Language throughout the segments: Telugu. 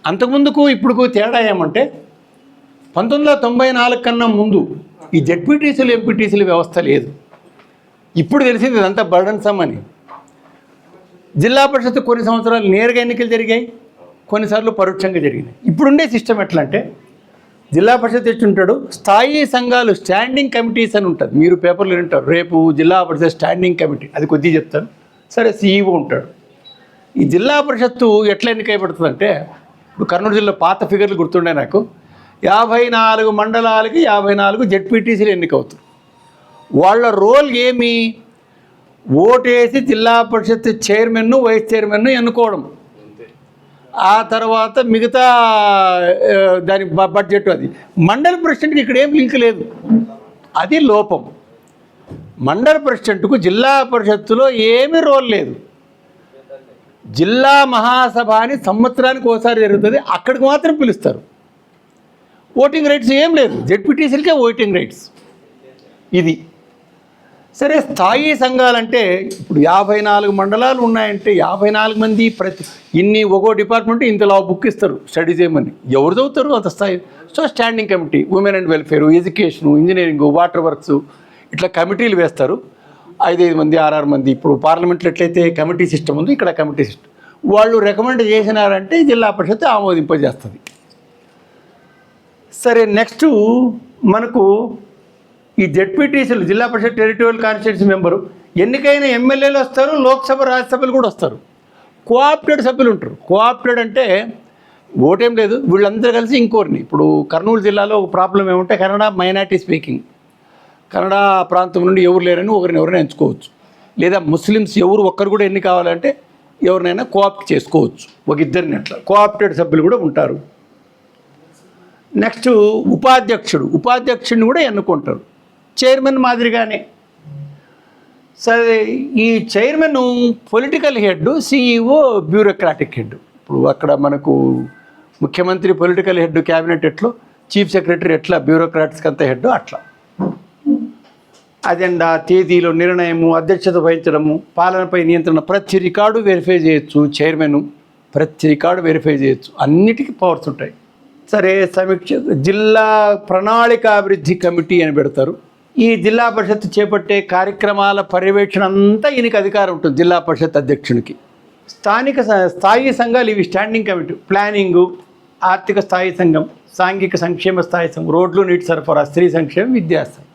అంతకుముందుకు ఇప్పుడుకు తేడా ఏమంటే 1994 కన్నా ముందు ఈ జెడ్పీటీసీలు ఎంపీటీసీల వ్యవస్థ లేదు. ఇప్పుడు తెలిసింది ఇదంతా బర్డన్సమ్ అని. జిల్లా పరిషత్ కొన్ని సంవత్సరాలు నేరుగా ఎన్నికలు జరిగాయి, కొన్నిసార్లు పరోక్షంగా జరిగినాయి. ఇప్పుడుండే సిస్టమ్ ఎట్లా అంటే జిల్లా పరిషత్ ఉంటాడు, స్థాయి సంఘాలు స్టాండింగ్ కమిటీస్ అని ఉంటుంది. మీరు పేపర్లు వింటారు, రేపు జిల్లా పరిషత్ స్టాండింగ్ కమిటీ, అది కొద్దిగా చెప్తాను. సరే, సీఈఓ ఉంటాడు. ఈ జిల్లా పరిషత్తు ఎట్లా ఎన్నికైపడుతుందంటే, ఇప్పుడు కర్నూలు జిల్లా పాత ఫిగర్లు గుర్తుండే నాకు, 54 మండలాలకి 54 జెడ్పీటీసీలు ఎన్నికవుతారు. వాళ్ళ రోల్ ఏమి? ఓటేసి జిల్లా పరిషత్ చైర్మన్ను వైస్ చైర్మన్ను ఎన్నుకోవడం. ఆ తర్వాత మిగతా దాని బడ్జెట్ అది. మండల ప్రెసిడెంట్కి ఇక్కడ ఏం లింక్ లేదు, అది లోపం. మండల ప్రెసిడెంట్కు జిల్లా పరిషత్తులో ఏమీ రోల్ లేదు. జిల్లా మహాసభ అని సంవత్సరానికి ఒకసారి జరుగుతుంది, అక్కడికి మాత్రం పిలుస్తారు. ఓటింగ్ రైట్స్ ఏం లేదు, జెడ్పీటీసీలకే ఓటింగ్ రైట్స్. ఇది సరే. స్థాయి సంఘాలంటే ఇప్పుడు 54 మండలాలు ఉన్నాయంటే 54 మంది, ప్రతి ఇన్ని ఒక్కో డిపార్ట్మెంట్ ఇంతలా బుక్ ఇస్తారు స్టడీ చేయమని. ఎవరు చదువుతారు అంత స్థాయి? So standing committee, women and welfare, education, engineering, water works, ఇట్లా కమిటీలు వేస్తారు. 5 మంది 6 మంది. ఇప్పుడు పార్లమెంట్లో ఎట్లయితే కమిటీ సిస్టమ్ ఉందో ఇక్కడ కమిటీ సిస్టమ్. వాళ్ళు రికమెండ్ చేసినారంటే జిల్లా పరిషత్ ఆమోదింపజేస్తుంది. సరే, నెక్స్ట్ మనకు ఈ జెడ్పీటీసీలు, జిల్లా పరిషత్ టెరిటోరియల్ కాన్స్టిట్యూన్సీ మెంబరు, ఎన్నికైన ఎమ్మెల్యేలు వస్తారు, లోక్సభ రాజ్యసభలు కూడా వస్తారు. కోఆప్టెడ్ సభ్యులు ఉంటారు. కోఆప్టెడ్ అంటే ఓటేం లేదు, వీళ్ళందరూ కలిసి ఇంకోరిని. ఇప్పుడు కర్నూలు జిల్లాలో ఒక ప్రాబ్లం ఏమంటే కన్నడ మైనారిటీ స్పీకింగ్, కన్నడ ప్రాంతం నుండి ఎవరు లేరని ఎవరైనా ఎంచుకోవచ్చు. లేదా ముస్లిమ్స్ ఎవరు ఒక్కరు కూడా ఎన్ని కావాలంటే ఎవరినైనా కోఆప్ట్ చేసుకోవచ్చు, ఒక ఇద్దరిని. అట్లా కోఆప్టెడ్ సభ్యులు కూడా ఉంటారు. నెక్స్ట్ ఉపాధ్యక్షుడిని కూడా ఎన్నుకుంటారు, చైర్మన్ మాదిరిగానే. సరే, ఈ chairman political head, CEO bureaucratic head. ఇప్పుడు అక్కడ మనకు ముఖ్యమంత్రి పొలిటికల్ హెడ్, క్యాబినెట్ ఎట్లో, చీఫ్ సెక్రటరీ ఎట్లా బ్యూరోక్రాట్స్కి అంత హెడ్, అట్లా. అజెండా, తేదీలో నిర్ణయము, అధ్యక్షత వహించడము, పాలనపై నియంత్రణ, ప్రతి రికార్డు వెరిఫై చేయొచ్చు చైర్మన్. ప్రతి రికార్డు వెరిఫై చేయొచ్చు, అన్నిటికీ పవర్స్ ఉంటాయి. సరే, సమీక్ష, జిల్లా ప్రణాళికాభివృద్ధి కమిటీ అని పెడతారు. ఈ జిల్లా పరిషత్ చేపట్టే కార్యక్రమాల పర్యవేక్షణ అంతా ఈయనకి అధికారం ఉంటుంది, జిల్లా పరిషత్ అధ్యక్షునికి. స్థాయి సంఘాలు ఇవి స్టాండింగ్ కమిటీ: ప్లానింగు, ఆర్థిక స్థాయి సంఘం, సాంఘిక సంక్షేమ స్థాయి సంఘం, రోడ్లు, నీటి సరఫరా, స్త్రీ సంక్షేమం, విద్యాస్థాయి.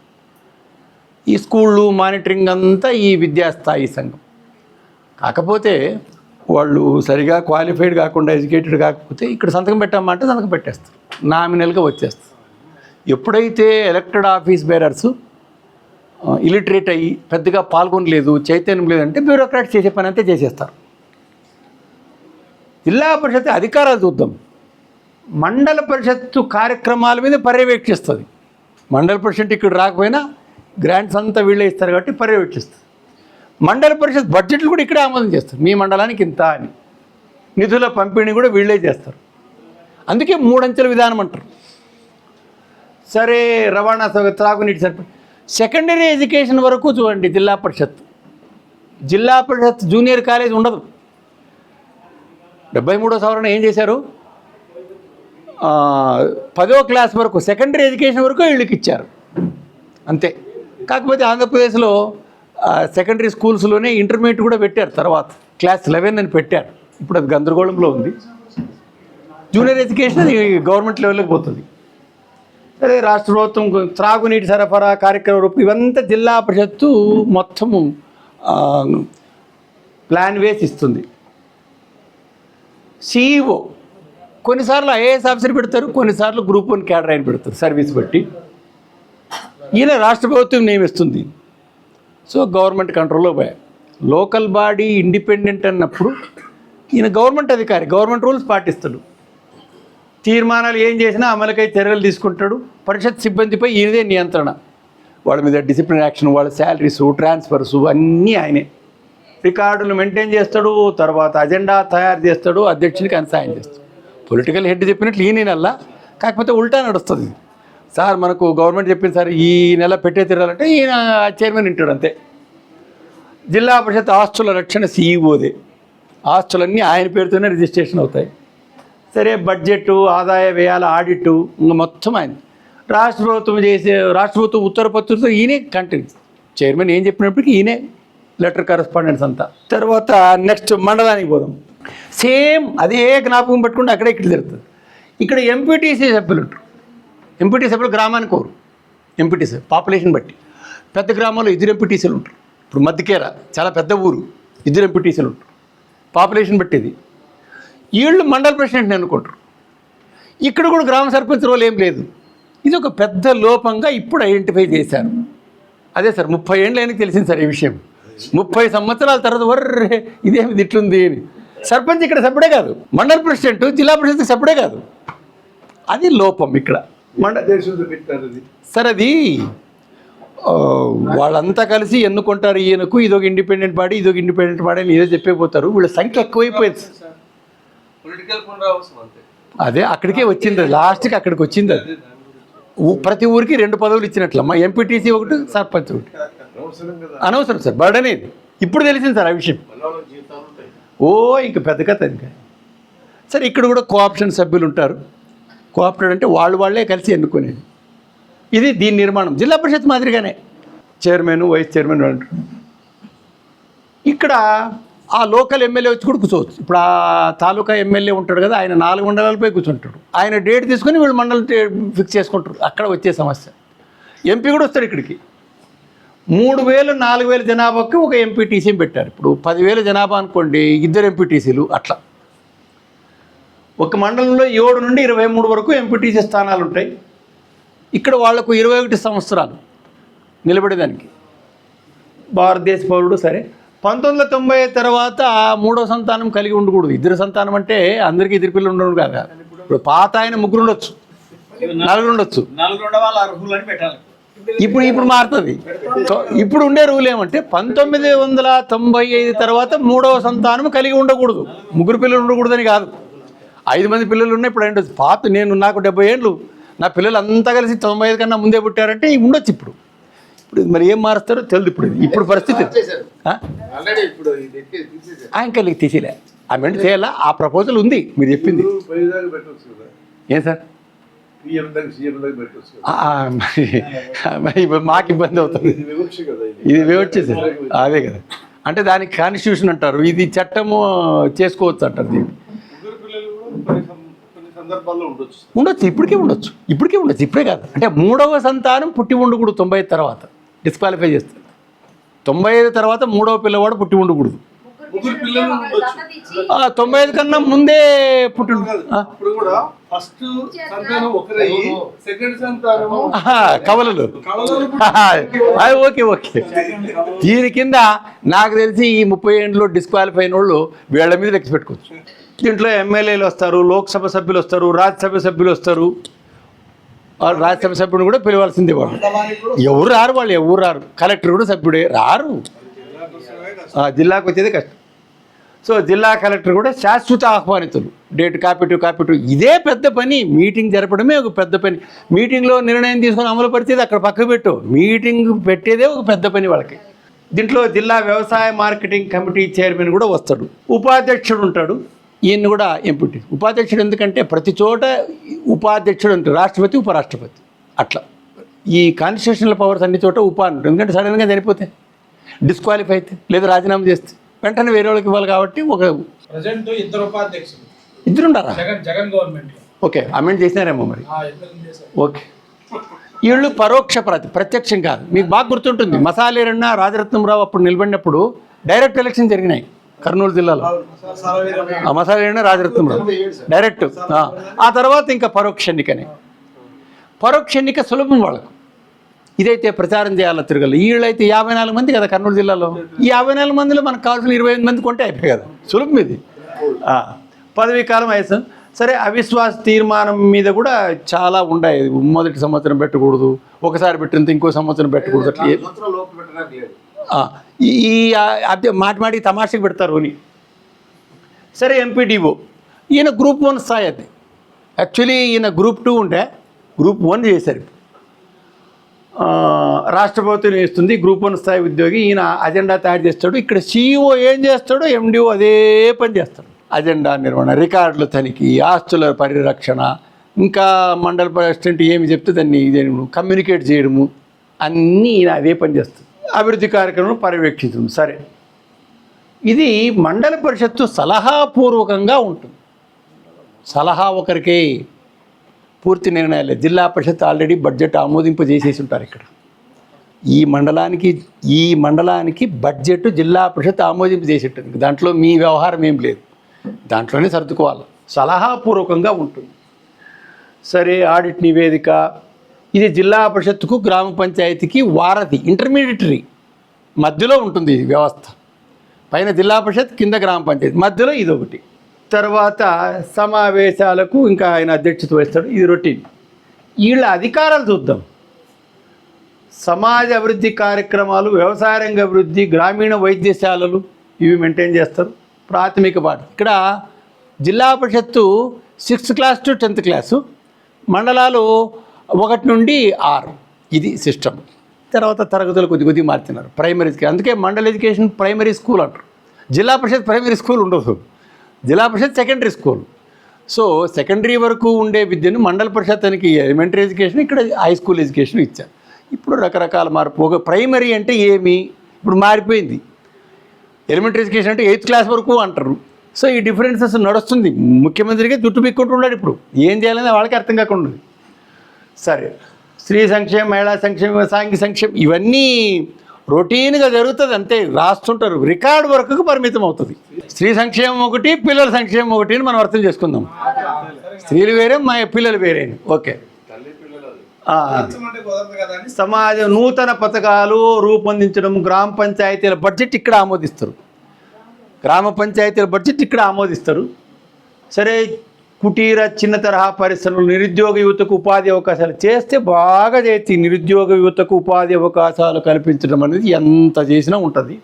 ఈ స్కూళ్ళు మానిటరింగ్ అంతా ఈ విద్యాస్థాయి సంఘం. కాకపోతే వాళ్ళు సరిగా క్వాలిఫైడ్ కాకుండా, ఎడ్యుకేటెడ్ కాకపోతే ఇక్కడ సంతకం పెట్టామంటే సంతకం పెట్టేస్తారు, నామినల్గా వచ్చేస్తారు. ఎప్పుడైతే ఎలక్టెడ్ ఆఫీస్ బేరర్స్ ఇలిటరేట్ అయ్యి పెద్దగా పాల్గొనలేదు, చైతన్యం లేదంటే బ్యూరోక్రాట్స్ చేసే పని అంతే చేసేస్తారు. జిల్లా పరిషత్ అధికారాలు చూద్దాం. మండల పరిషత్తు కార్యక్రమాల మీద పర్యవేక్షిస్తుంది. మండల పరిషత్ ఇక్కడ రాకపోయినా గ్రాంట్స్ అంతా వీళ్ళే ఇస్తారు కాబట్టి పర్యవేక్షిస్తుంది. మండల పరిషత్ బడ్జెట్లు కూడా ఇక్కడే ఆమోదం చేస్తారు, మీ మండలానికి ఇంత అని. నిధుల పంపిణీ కూడా వీళ్ళే చేస్తారు. అందుకే 3 అంచెల విధానం అంటారు. సరే, రవాణా సౌకర్యం, త్రాగునీటి సరిపడా, సెకండరీ ఎడ్యుకేషన్ వరకు చూడండి. జిల్లా పరిషత్ జూనియర్ కాలేజ్ ఉండదు. 73వ సవరణ ఏం చేశారు? 10వ క్లాస్ వరకు, సెకండరీ ఎడ్యుకేషన్ వరకు వీళ్ళకి ఇచ్చారు అంతే. కాకపోతే ఆంధ్రప్రదేశ్లో సెకండరీ స్కూల్స్లోనే ఇంటర్మీడియట్ కూడా పెట్టారు, తర్వాత క్లాస్ 11 అని పెట్టారు. ఇప్పుడు అది గందరగోళంలో ఉంది. జూనియర్ ఎడ్యుకేషన్ అది గవర్నమెంట్ లెవెల్లోకి పోతుంది. సరే, రాష్ట్ర ప్రభుత్వం త్రాగునీటి సరఫరా కార్యక్రమ రూపం, ఇవంతా జిల్లా పరిషత్తు మొత్తము ప్లాన్ వేసి ఇస్తుంది. సిఈఓ కొన్నిసార్లు ఐఏఎస్ ఆఫీసర్ పెడతారు, కొన్నిసార్లు గ్రూప్ 1 క్యాడర్ అయిన పెడతారు, సర్వీస్ బట్టి. ఈయన రాష్ట్ర ప్రభుత్వం నియమిస్తుంది. సో గవర్నమెంట్ కంట్రోల్లో పోయాయి. లోకల్ బాడీ ఇండిపెండెంట్ అన్నప్పుడు ఈయన గవర్నమెంట్ అధికారి, గవర్నమెంట్ రూల్స్ పాటిస్తాడు. తీర్మానాలు ఏం చేసినా అమలుకై చర్యలు తీసుకుంటాడు. పరిషత్ సిబ్బందిపై ఈయనదే నియంత్రణ. వాళ్ళ మీద డిసిప్లిన్ యాక్షన్, వాళ్ళ శాలరీసు, ట్రాన్స్ఫర్సు అన్నీ ఆయనే. రికార్డులు మెయింటైన్ చేస్తాడు, తర్వాత అజెండా తయారు చేస్తాడు, అధ్యక్షునికి అన్సాయం చేస్తాడు. పొలిటికల్ హెడ్ చెప్పినట్లు ఈ నెల, కాకపోతే ఉల్టా నడుస్తుంది. సార్ మనకు గవర్నమెంట్ చెప్పింది సార్ ఈ నెల పెట్టే తిరగాలంటే ఈయన చైర్మన్ వింటాడు అంతే. జిల్లా పరిషత్ ఆస్తుల రక్షణ సీఈఓదే. ఆస్తులన్నీ ఆయన పేరుతోనే రిజిస్ట్రేషన్ అవుతాయి. సరే బడ్జెట్, ఆదాయ వ్యయాల ఆడిట్ ఇంకా మొత్తం ఆయన. రాష్ట్ర ప్రభుత్వం ఉత్తరపత్రితో ఈయనే కంటిన్యూ చైర్మన్ ఏం చెప్పినప్పటికీ ఈయనే లెటర్ కరెస్పాండెన్స్ అంతా. తర్వాత నెక్స్ట్ మండలానికి పోదాం. సేమ్ అదే జ్ఞాపకం పెట్టుకుంటే అక్కడే ఇక్కడ జరుగుతుంది. ఇక్కడ ఎంపీటీసీ సభ్యులు ఉంటారు. ఎంపీటీ సభ్యులు గ్రామానికి కోరు. ఎంపీటీసీ పాపులేషన్ బట్టి పెద్ద గ్రామాల్లో 2 ఎంపీటీసీలు ఉంటారు. ఇప్పుడు మధ్యకేర చాలా పెద్ద ఊరు, 2 ఎంపీటీసీలు ఉంటారు. పాపులేషన్ బట్టేది. వీళ్ళు మండల ప్రెసిడెంట్ని అనుకుంటారు. ఇక్కడ కూడా గ్రామ సర్పంచ్ రోల్ ఏం లేదు. ఇది ఒక పెద్ద లోపంగా ఇప్పుడు ఐడెంటిఫై చేశారు. అదే సార్ 30 ఏళ్ళు ఆయనకి తెలిసింది సార్ ఈ విషయం. 30 సంవత్సరాల తర్వాత వర్రే ఇదేమి ఇట్లుంది అని. సర్పంచ్ ఇక్కడ సభ్యుడే కాదు, మండల ప్రెసిడెంట్ జిల్లా ప్రెసిడెంట్ సభ్యుడే కాదు. అది లోపం ఇక్కడ. సార్ అది వాళ్ళంతా కలిసి ఎన్నుకుంటారు. ఈయనకు ఇదొక ఇండిపెండెంట్ బాడీ, ఇదొక ఇండిపెండెంట్ బాడీ అని ఏదో చెప్పిపోతారు. వీళ్ళ సంఖ్య ఎక్కువైపోయింది. అదే అక్కడికే వచ్చింది, లాస్ట్కి అక్కడికి వచ్చింది. అది ప్రతి ఊరికి 2 పదవులు ఇచ్చినట్లమ్మా. ఎంపీటీసీ ఒకటి, సర్పంచ్ ఒకటి. అనవసరం సార్, బర్డన్ ఇది. ఇప్పుడు తెలిసింది సార్ ఆ విషయం. ఇంక పెద్ద కథ ఇంకా. సరే ఇక్కడ కూడా కోఆప్షన్ సభ్యులు ఉంటారు. కోఆప్టెడ్ అంటే వాళ్ళే కలిసి ఎన్నుకునేది. ఇది దీని నిర్మాణం జిల్లా పరిషత్ మాదిరిగానే చైర్మన్, వైస్ చైర్మన్ అంటారు. ఇక్కడ ఆ లోకల్ ఎమ్మెల్యే వచ్చి కూడా కూర్చోవచ్చు. ఇప్పుడు ఆ తాలూకా ఎమ్మెల్యే ఉంటాడు కదా, ఆయన 4 మండలాలపై కూర్చుంటాడు. ఆయన డేట్ తీసుకొని వీళ్ళు మండలం ఫిక్స్ చేసుకుంటారు. అక్కడ వచ్చే సమస్య. ఎంపీ కూడా వస్తాడు ఇక్కడికి. 3000, 4000 జనాభాకి ఒక ఎంపీటీసీ పెట్టారు. ఇప్పుడు 10,000 జనాభా అనుకోండి, 2 ఎంపీటీసీలు అట్లా. ఒక మండలంలో 7 నుండి 23 వరకు ఎంపీటీసీ స్థానాలు ఉంటాయి. ఇక్కడ వాళ్లకు 21 సంవత్సరాలు నిలబడేదానికి. భారతదేశ పౌరుడు. సరే 1990 తర్వాత 3వ సంతానం కలిగి ఉండకూడదు. 2 సంతానం అంటే అందరికీ 2 పిల్లలు ఉండరు కదా. ఇప్పుడు పాత ఆయన 3 ఉండొచ్చు, 4 ఉండొచ్చు. ఇప్పుడు మారుతుంది. ఇప్పుడు ఉండే రూల్ ఏమంటే 1995 తర్వాత 3వ సంతానం కలిగి ఉండకూడదు. 3 పిల్లలు ఉండకూడదని కాదు. 5 మంది పిల్లలు ఉన్నాయి. ఇప్పుడు ఏంటో పాత నాకు 70 ఏళ్ళు, నా పిల్లలు అంతా కలిసి 95 కన్నా ముందే పుట్టారంటే ఉండొచ్చు. ఇప్పుడు మరి ఏం మారుస్తారో తెలియదు. ఇప్పుడు పరిస్థితి ఇంకా తీసేలే. ఆమె చేయాలా? ఆ ప్రపోజల్ ఉంది మీరు చెప్పింది. ఏం సార్ మాకు ఇబ్బంది అవుతుంది. ఇది వివక్ష సార్. అదే కదా, అంటే దానికి కాన్స్టిట్యూషన్ అంటారు, ఇది చట్టము చేసుకోవచ్చు అంటారు. దీన్ని ఉండొచ్చు, ఇప్పటికే ఉండొచ్చు. ఇప్పుడే కాదు, అంటే 3వ సంతానం పుట్టి ఉండకూడదు. 95 తర్వాత డిస్క్వాలిఫై చేస్తారు. 95 తర్వాత 3వ పిల్లవాడు పుట్టి ఉండకూడదు. 95 కన్నా ముందే పుట్టి కవలలు. ఓకే. దీని కింద నాకు తెలిసి ఈ 30 ఏళ్ళలో డిస్క్వాలిఫై అయిన వాళ్ళు వీళ్ళ మీద లెక్క పెట్టుకోవచ్చు. దీంట్లో ఎమ్మెల్యేలు వస్తారు, లోక్సభ సభ్యులు వస్తారు, రాజ్యసభ సభ్యులు వస్తారు. రాజ్యసభ సభ్యుడు కూడా పిలవాల్సిందే. ఎవరు రారు. కలెక్టర్ కూడా సభ్యుడే రారు. జిల్లాకు వచ్చేది కష్టం. సో జిల్లా కలెక్టర్ కూడా శాశ్వత ఆహ్వానితులు. Date copy. ఇదే పెద్ద పని. మీటింగ్ జరపడమే ఒక పెద్ద పని. మీటింగ్లో నిర్ణయం తీసుకొని అమలు పరిచేది అక్కడ పక్కకు పెట్టు. మీటింగ్ పెట్టేదే ఒక పెద్ద పని వాళ్ళకి. దీంట్లో జిల్లా వ్యవసాయ మార్కెటింగ్ కమిటీ చైర్మన్ కూడా వస్తాడు. ఉపాధ్యక్షుడు ఉంటాడు. ఈయన్ని కూడా ఎంపీటీ. ఉపాధ్యక్షుడు ఎందుకంటే ప్రతి చోట ఉపాధ్యక్షుడు అంటే రాష్ట్రపతి, ఉపరాష్ట్రపతి అట్లా. ఈ కాన్స్టిట్యూషనల్ పవర్స్ అన్ని చోట ఉంటుంది. ఎందుకంటే సడన్గా చనిపోతే, డిస్క్వాలిఫై అయితే, లేదా రాజీనామా చేస్తే వెంటనే వేరే వాళ్ళకి ఇవ్వాలి. కాబట్టి ఒక 2 ఉపాధ్యక్షులు 2 ఉంటారా? జగన్ గవర్నమెంట్. ఓకే, అమెండ్ చేసినారేమో మరి. ఓకే. వీళ్ళు పరోక్ష ప్రత్యక్షం కాదు. మీకు బాగా గుర్తుంటుంది, మసాలేరన్న రాజరత్నంరావు అప్పుడు నిలబడినప్పుడు డైరెక్ట్ ఎలక్షన్ జరిగినాయి కర్నూలు జిల్లాలో. మసాలేరన్న రాజరత్నంరావు డైరెక్ట్. ఆ తర్వాత ఇంకా పరోక్ష ఎన్నికనే. పరోక్ష ఎన్నిక సులభం వాళ్ళకు. ఇదైతే ప్రచారం చేయాలో తిరగల. వీళ్ళైతే 54 మంది కదా కర్నూలు జిల్లాలో. ఈ 54 మందిలో మనకు కావాల్సిన 25 మంది కొంటే అయిపోయి కదా, సులభం ఇది. పదవీ కాలం వయసు. సరే, అవిశ్వాస తీర్మానం మీద కూడా చాలా ఉన్నాయి. మొదటి సంవత్సరం పెట్టకూడదు, ఒకసారి పెట్టినంత ఇంకో సంవత్సరం పెట్టకూడదు. అట్లా ఈ మాటికి తమాషకి పెడతారు అని. సరే, ఎంపీడీఓ ఈయన గ్రూప్ 1 స్థాయి. అది యాక్చువల్లీ ఈయన గ్రూప్ 2 ఉంటే గ్రూప్ 1 చేశారు. రాష్ట్ర ప్రభుత్వం ఇస్తుంది గ్రూప్ 1 స్థాయి ఉద్యోగి. ఈయన అజెండా తయారు చేస్తాడు. ఇక్కడ CEO ఏం చేస్తాడో ఎండిఓ అదే పని చేస్తాడు. అజెండా నిర్వహణ, రికార్డుల తనిఖీ, ఆస్తుల పరిరక్షణ, ఇంకా మండల ప్రెసిడెంట్ ఏమి చెప్తే దాన్ని ఇదేమో కమ్యూనికేట్ చేయడము, అన్నీ ఈయన అదే పని చేస్తుంది. అభివృద్ధి కార్యక్రమం పర్యవేక్షించడం. సరే, ఇది మండల పరిషత్తు సలహాపూర్వకంగా ఉంటుంది. సలహా ఒకరికే, పూర్తి నిర్ణయాలే. జిల్లా పరిషత్ ఆల్రెడీ బడ్జెట్ ఆమోదింపజేసేసి ఉంటారు. ఇక్కడ ఈ మండలానికి బడ్జెట్ జిల్లా పరిషత్ ఆమోదింపజేసి ఉంటుంది. దాంట్లో మీ వ్యవహారం ఏం లేదు, దాంట్లోనే సర్దుకోవాలి. సలహాపూర్వకంగా ఉంటుంది. సరే, ఆడిట్ నివేదిక, ఇది జిల్లా పరిషత్తుకు గ్రామ పంచాయతీకి వారధి, ఇంటర్మీడియటరీ మధ్యలో ఉంటుంది ఈ వ్యవస్థ. పైన జిల్లా పరిషత్, కింద గ్రామ పంచాయతీ, మధ్యలో ఇది ఒకటి. తర్వాత సమావేశాలకు ఇంకా ఆయన అధ్యక్షత వహిస్తాడు, ఇది రొటీన్. వీళ్ళ అధికారాలు చూద్దాం. సమాజ అభివృద్ధి కార్యక్రమాలు, వ్యవసాయ రంగ అభివృద్ధి, గ్రామీణ వైద్యశాలలు, ఇవి మెయింటైన్ చేస్తారు. ప్రాథమిక పాఠం ఇక్కడ జిల్లా పరిషత్తు 6th class to 10th class, మండలాలు 1 నుండి 6, ఇది సిస్టమ్. తర్వాత తరగతులు కొద్ది మార్చినారు. ప్రైమరీ, అందుకే మండల ఎడ్యుకేషన్ ప్రైమరీ స్కూల్ అంటారు. జిల్లా పరిషత్ ప్రైమరీ స్కూల్ ఉండదు, జిల్లా పరిషత్ సెకండరీ స్కూల్. సో సెకండరీ వరకు ఉండే విద్యను మండల పరిషత్తునికి ఎలిమెంటరీ ఎడ్యుకేషన్, ఇక్కడ హై స్కూల్ ఎడ్యుకేషన్ ఇచ్చారు. ఇప్పుడు రకరకాల మార్పు. ప్రైమరీ అంటే ఏమి, ఇప్పుడు మారిపోయింది. ఎలిమెంటరీ ఎడ్యుకేషన్ అంటే 8th క్లాస్ వరకు అంటారు. సో ఈ డిఫరెన్సెస్ నడుస్తుంది. ముఖ్యమంత్రిగా జుట్టు పిక్కుంటున్నాడు. ఇప్పుడు ఏం చేయాలని వాళ్ళకి అర్థం కాకుండా. సరే, స్త్రీ సంక్షేమం, మహిళా సంక్షేమం, సాంఘిక సంక్షేమం, ఇవన్నీ రొటీన్గా జరుగుతుంది. అంతే, రాస్తుంటారు. రికార్డు వరకు పరిమితం అవుతుంది. స్త్రీ సంక్షేమం ఒకటి, పిల్లల సంక్షేమం ఒకటి అని మనం అర్థం చేసుకుందాం. స్త్రీలు వేరే, మా పిల్లలు వేరే. ఓకే. సమాజ నూతన పథకాలు రూపొందించడం, గ్రామ పంచాయతీల బడ్జెట్ ఇక్కడ ఆమోదిస్తారు. గ్రామ పంచాయతీల బడ్జెట్ ఇక్కడ ఆమోదిస్తారు. సరే, కుటీర చిన్న తరహా పరిశ్రమలు, నిరుద్యోగ యువతకు ఉపాధి అవకాశాలు చేస్తే బాగా చేసి నిరుద్యోగ యువతకు ఉపాధి అవకాశాలు కల్పించడం అనేది ఎంత చేసినా ఉంటుంది.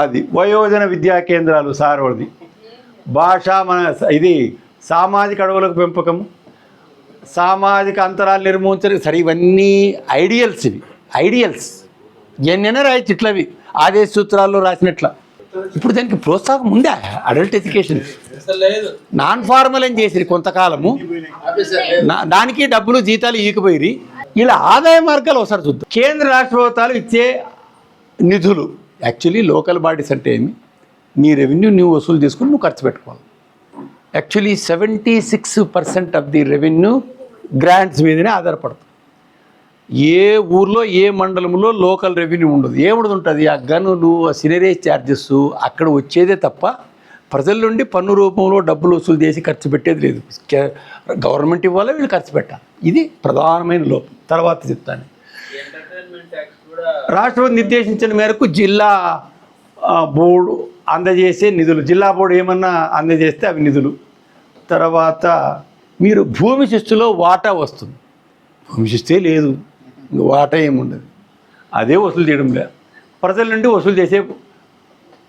అది వయోజన విద్యా కేంద్రాలు, సార్వది భాష, మన ఇది సామాజిక అడవులకు పెంపకం, సామాజిక అంతరాలు నిర్మూలించడం. సరే, ఇవన్నీ ఐడియల్స్. ఇవి ఐడియల్స్ ఎన్నైనా రాయచ్చు ఇట్లవి, ఆదేశ సూత్రాల్లో రాసినట్ల. ఇప్పుడు దానికి ప్రోత్సాహం ఉందా? అడల్ట్ ఎడ్యుకేషన్ నాన్ ఫార్మల్ అని చేసిరు కొంతకాలము, దానికి డబ్బులు జీతాలు ఈకిపోయి. ఇలా ఆదాయ మార్గాలు ఒకసారి చూద్దాం. కేంద్ర రాష్ట్ర ప్రభుత్వాలు ఇచ్చే నిధులు, యాక్చువల్లీ లోకల్ బాడీస్ అంటే ఏమి, నీ రెవెన్యూ నువ్వు వసూలు చేసుకుని నువ్వు ఖర్చు పెట్టుకోవాలి. Actually 76% of the revenue grants మీదనే ఆధారపడుతుంది. ఏ ఊర్లో, ఏ మండలంలో లోకల్ రెవెన్యూ ఉండదు. ఏముంటుంది? ఆ గనులు, ఆ సినరేజ్ ఛార్జెస్ అక్కడ వచ్చేదే తప్ప ప్రజల నుండి పన్ను రూపంలో డబ్బులు వసూలు చేసి ఖర్చు పెట్టేది లేదు. గవర్నమెంట్ ఇవ్వాలి, వీళ్ళు ఖర్చు పెట్టాలి. ఇది ప్రధానమైన లోపం. తర్వాత చెప్తాను. రాష్ట్రపతి నిర్దేశించిన మేరకు జిల్లా బోర్డు అందజేసే నిధులు, జిల్లా బోర్డు ఏమన్నా అందజేస్తే అవి నిధులు. తర్వాత మీరు భూమి శిస్తులో వాటా వస్తుంది. భూమి శిస్తే లేదు, వాటా ఏముండదు, అదే వసూలు చేయడం లేదు. ప్రజల నుండి వసూలు చేసే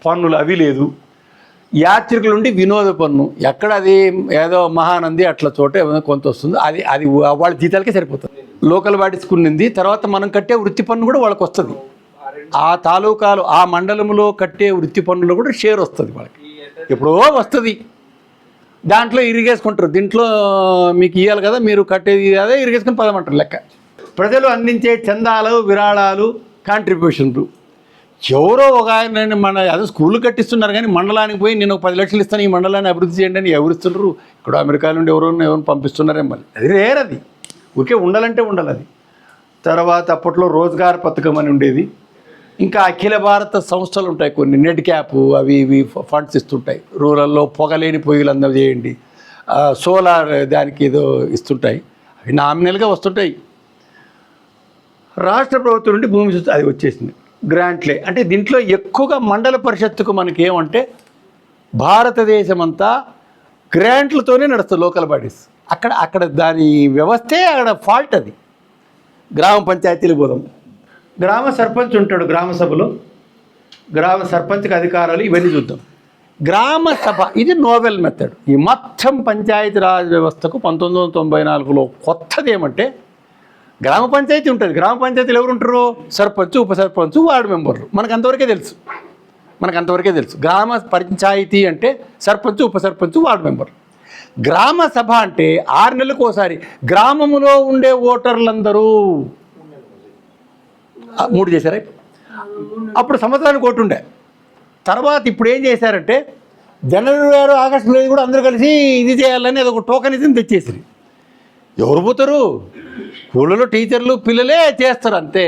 పన్నులు అవి లేదు. యాత్రికుల నుండి వినోద పన్ను, ఎక్కడ అది ఏదో మహానంది అట్లా చోట ఏమైనా కొంత వస్తుంది, అది వాళ్ళ జీతాలకే సరిపోతుంది. లోకల్ బాడీస్కి ఉన్నింది. తర్వాత మనం కట్టే వృత్తి పన్ను కూడా వాళ్ళకి వస్తుంది. ఆ తాలూకాలు, ఆ మండలంలో కట్టే వృత్తి పన్నులో కూడా షేర్ వస్తుంది వాళ్ళకి, ఎప్పుడో వస్తుంది. దాంట్లో ఇరిగేసుకుంటారు. దీంట్లో మీకు ఇవ్వాలి కదా, మీరు కట్టేది అదే ఇరిగేసుకుని పదమంటారు లెక్క. ప్రజలు అందించే చందాలు, విరాళాలు, కాంట్రిబ్యూషన్లు. ఎవరో ఒక ఆయన మన అదే స్కూళ్ళు కట్టిస్తున్నారు కానీ మండలానికి పోయి నేను 10 లక్షలు ఇస్తాను ఈ మండలాన్ని అభివృద్ధి చేయండి అని ఎవరిస్తున్నారు? ఇక్కడ అమెరికా నుండి ఎవరిని పంపిస్తున్నారేమో. అది రేర్. అది ఊరికే ఉండాలంటే ఉండాలి అది. తర్వాత అప్పట్లో రోజ్గార్ పథకం అని ఉండేది. ఇంకా అఖిల భారత సంస్థలు ఉంటాయి కొన్ని, నెట్ క్యాప్, అవి ఇవి ఫండ్స్ ఇస్తుంటాయి. రూరల్లో పొగలేని పొయ్యిలు అందజేయండి, సోలార్ దానికి ఏదో ఇస్తుంటాయి. అవి నామినల్గా వస్తుంటాయి. రాష్ట్ర ప్రభుత్వం నుండి భూమి అది వచ్చేసింది. గ్రాంట్లే అంటే దీంట్లో ఎక్కువగా మండల పరిషత్తుకు మనకి ఏమంటే భారతదేశం అంతా గ్రాంట్లతోనే నడుస్తుంది లోకల్ బాడీస్. అక్కడ దాని వ్యవస్థే అక్కడ ఫాల్ట్. అది గ్రామ పంచాయతీలు పోదాం. గ్రామ సర్పంచ్ ఉంటాడు గ్రామ సభలో, గ్రామ సర్పంచ్కి అధికారాలు ఇవన్నీ చూద్దాం. గ్రామ సభ ఇది నోవెల్ మెథడ్. ఈ మొత్తం పంచాయతీరాజ్ వ్యవస్థకు 1994లో కొత్తది ఏమంటే గ్రామ పంచాయతీ ఉంటుంది. గ్రామ పంచాయతీలు ఎవరు ఉంటారు? సర్పంచ్, ఉప సర్పంచ్, వార్డు మెంబర్లు. మనకు అంతవరకే తెలుసు. మనకు అంతవరకే తెలుసు. గ్రామ పంచాయతీ అంటే సర్పంచ్, ఉప సర్పంచ్, వార్డు మెంబర్. గ్రామ సభ అంటే 6 నెలలకు ఒకసారి గ్రామములో ఉండే ఓటర్లందరూ 3 చేశారా? అప్పుడు సంవత్సరానికి ఒకటి ఉండే. తర్వాత ఇప్పుడు ఏం చేశారంటే జనవరి 6 ఆగస్టు 5 కూడా అందరూ కలిసి ఇది చేయాలని అదొక టోకనిజం తెచ్చేసి ఎవరు పోతారు? స్కూళ్ళలో టీచర్లు పిల్లలే చేస్తారు అంతే.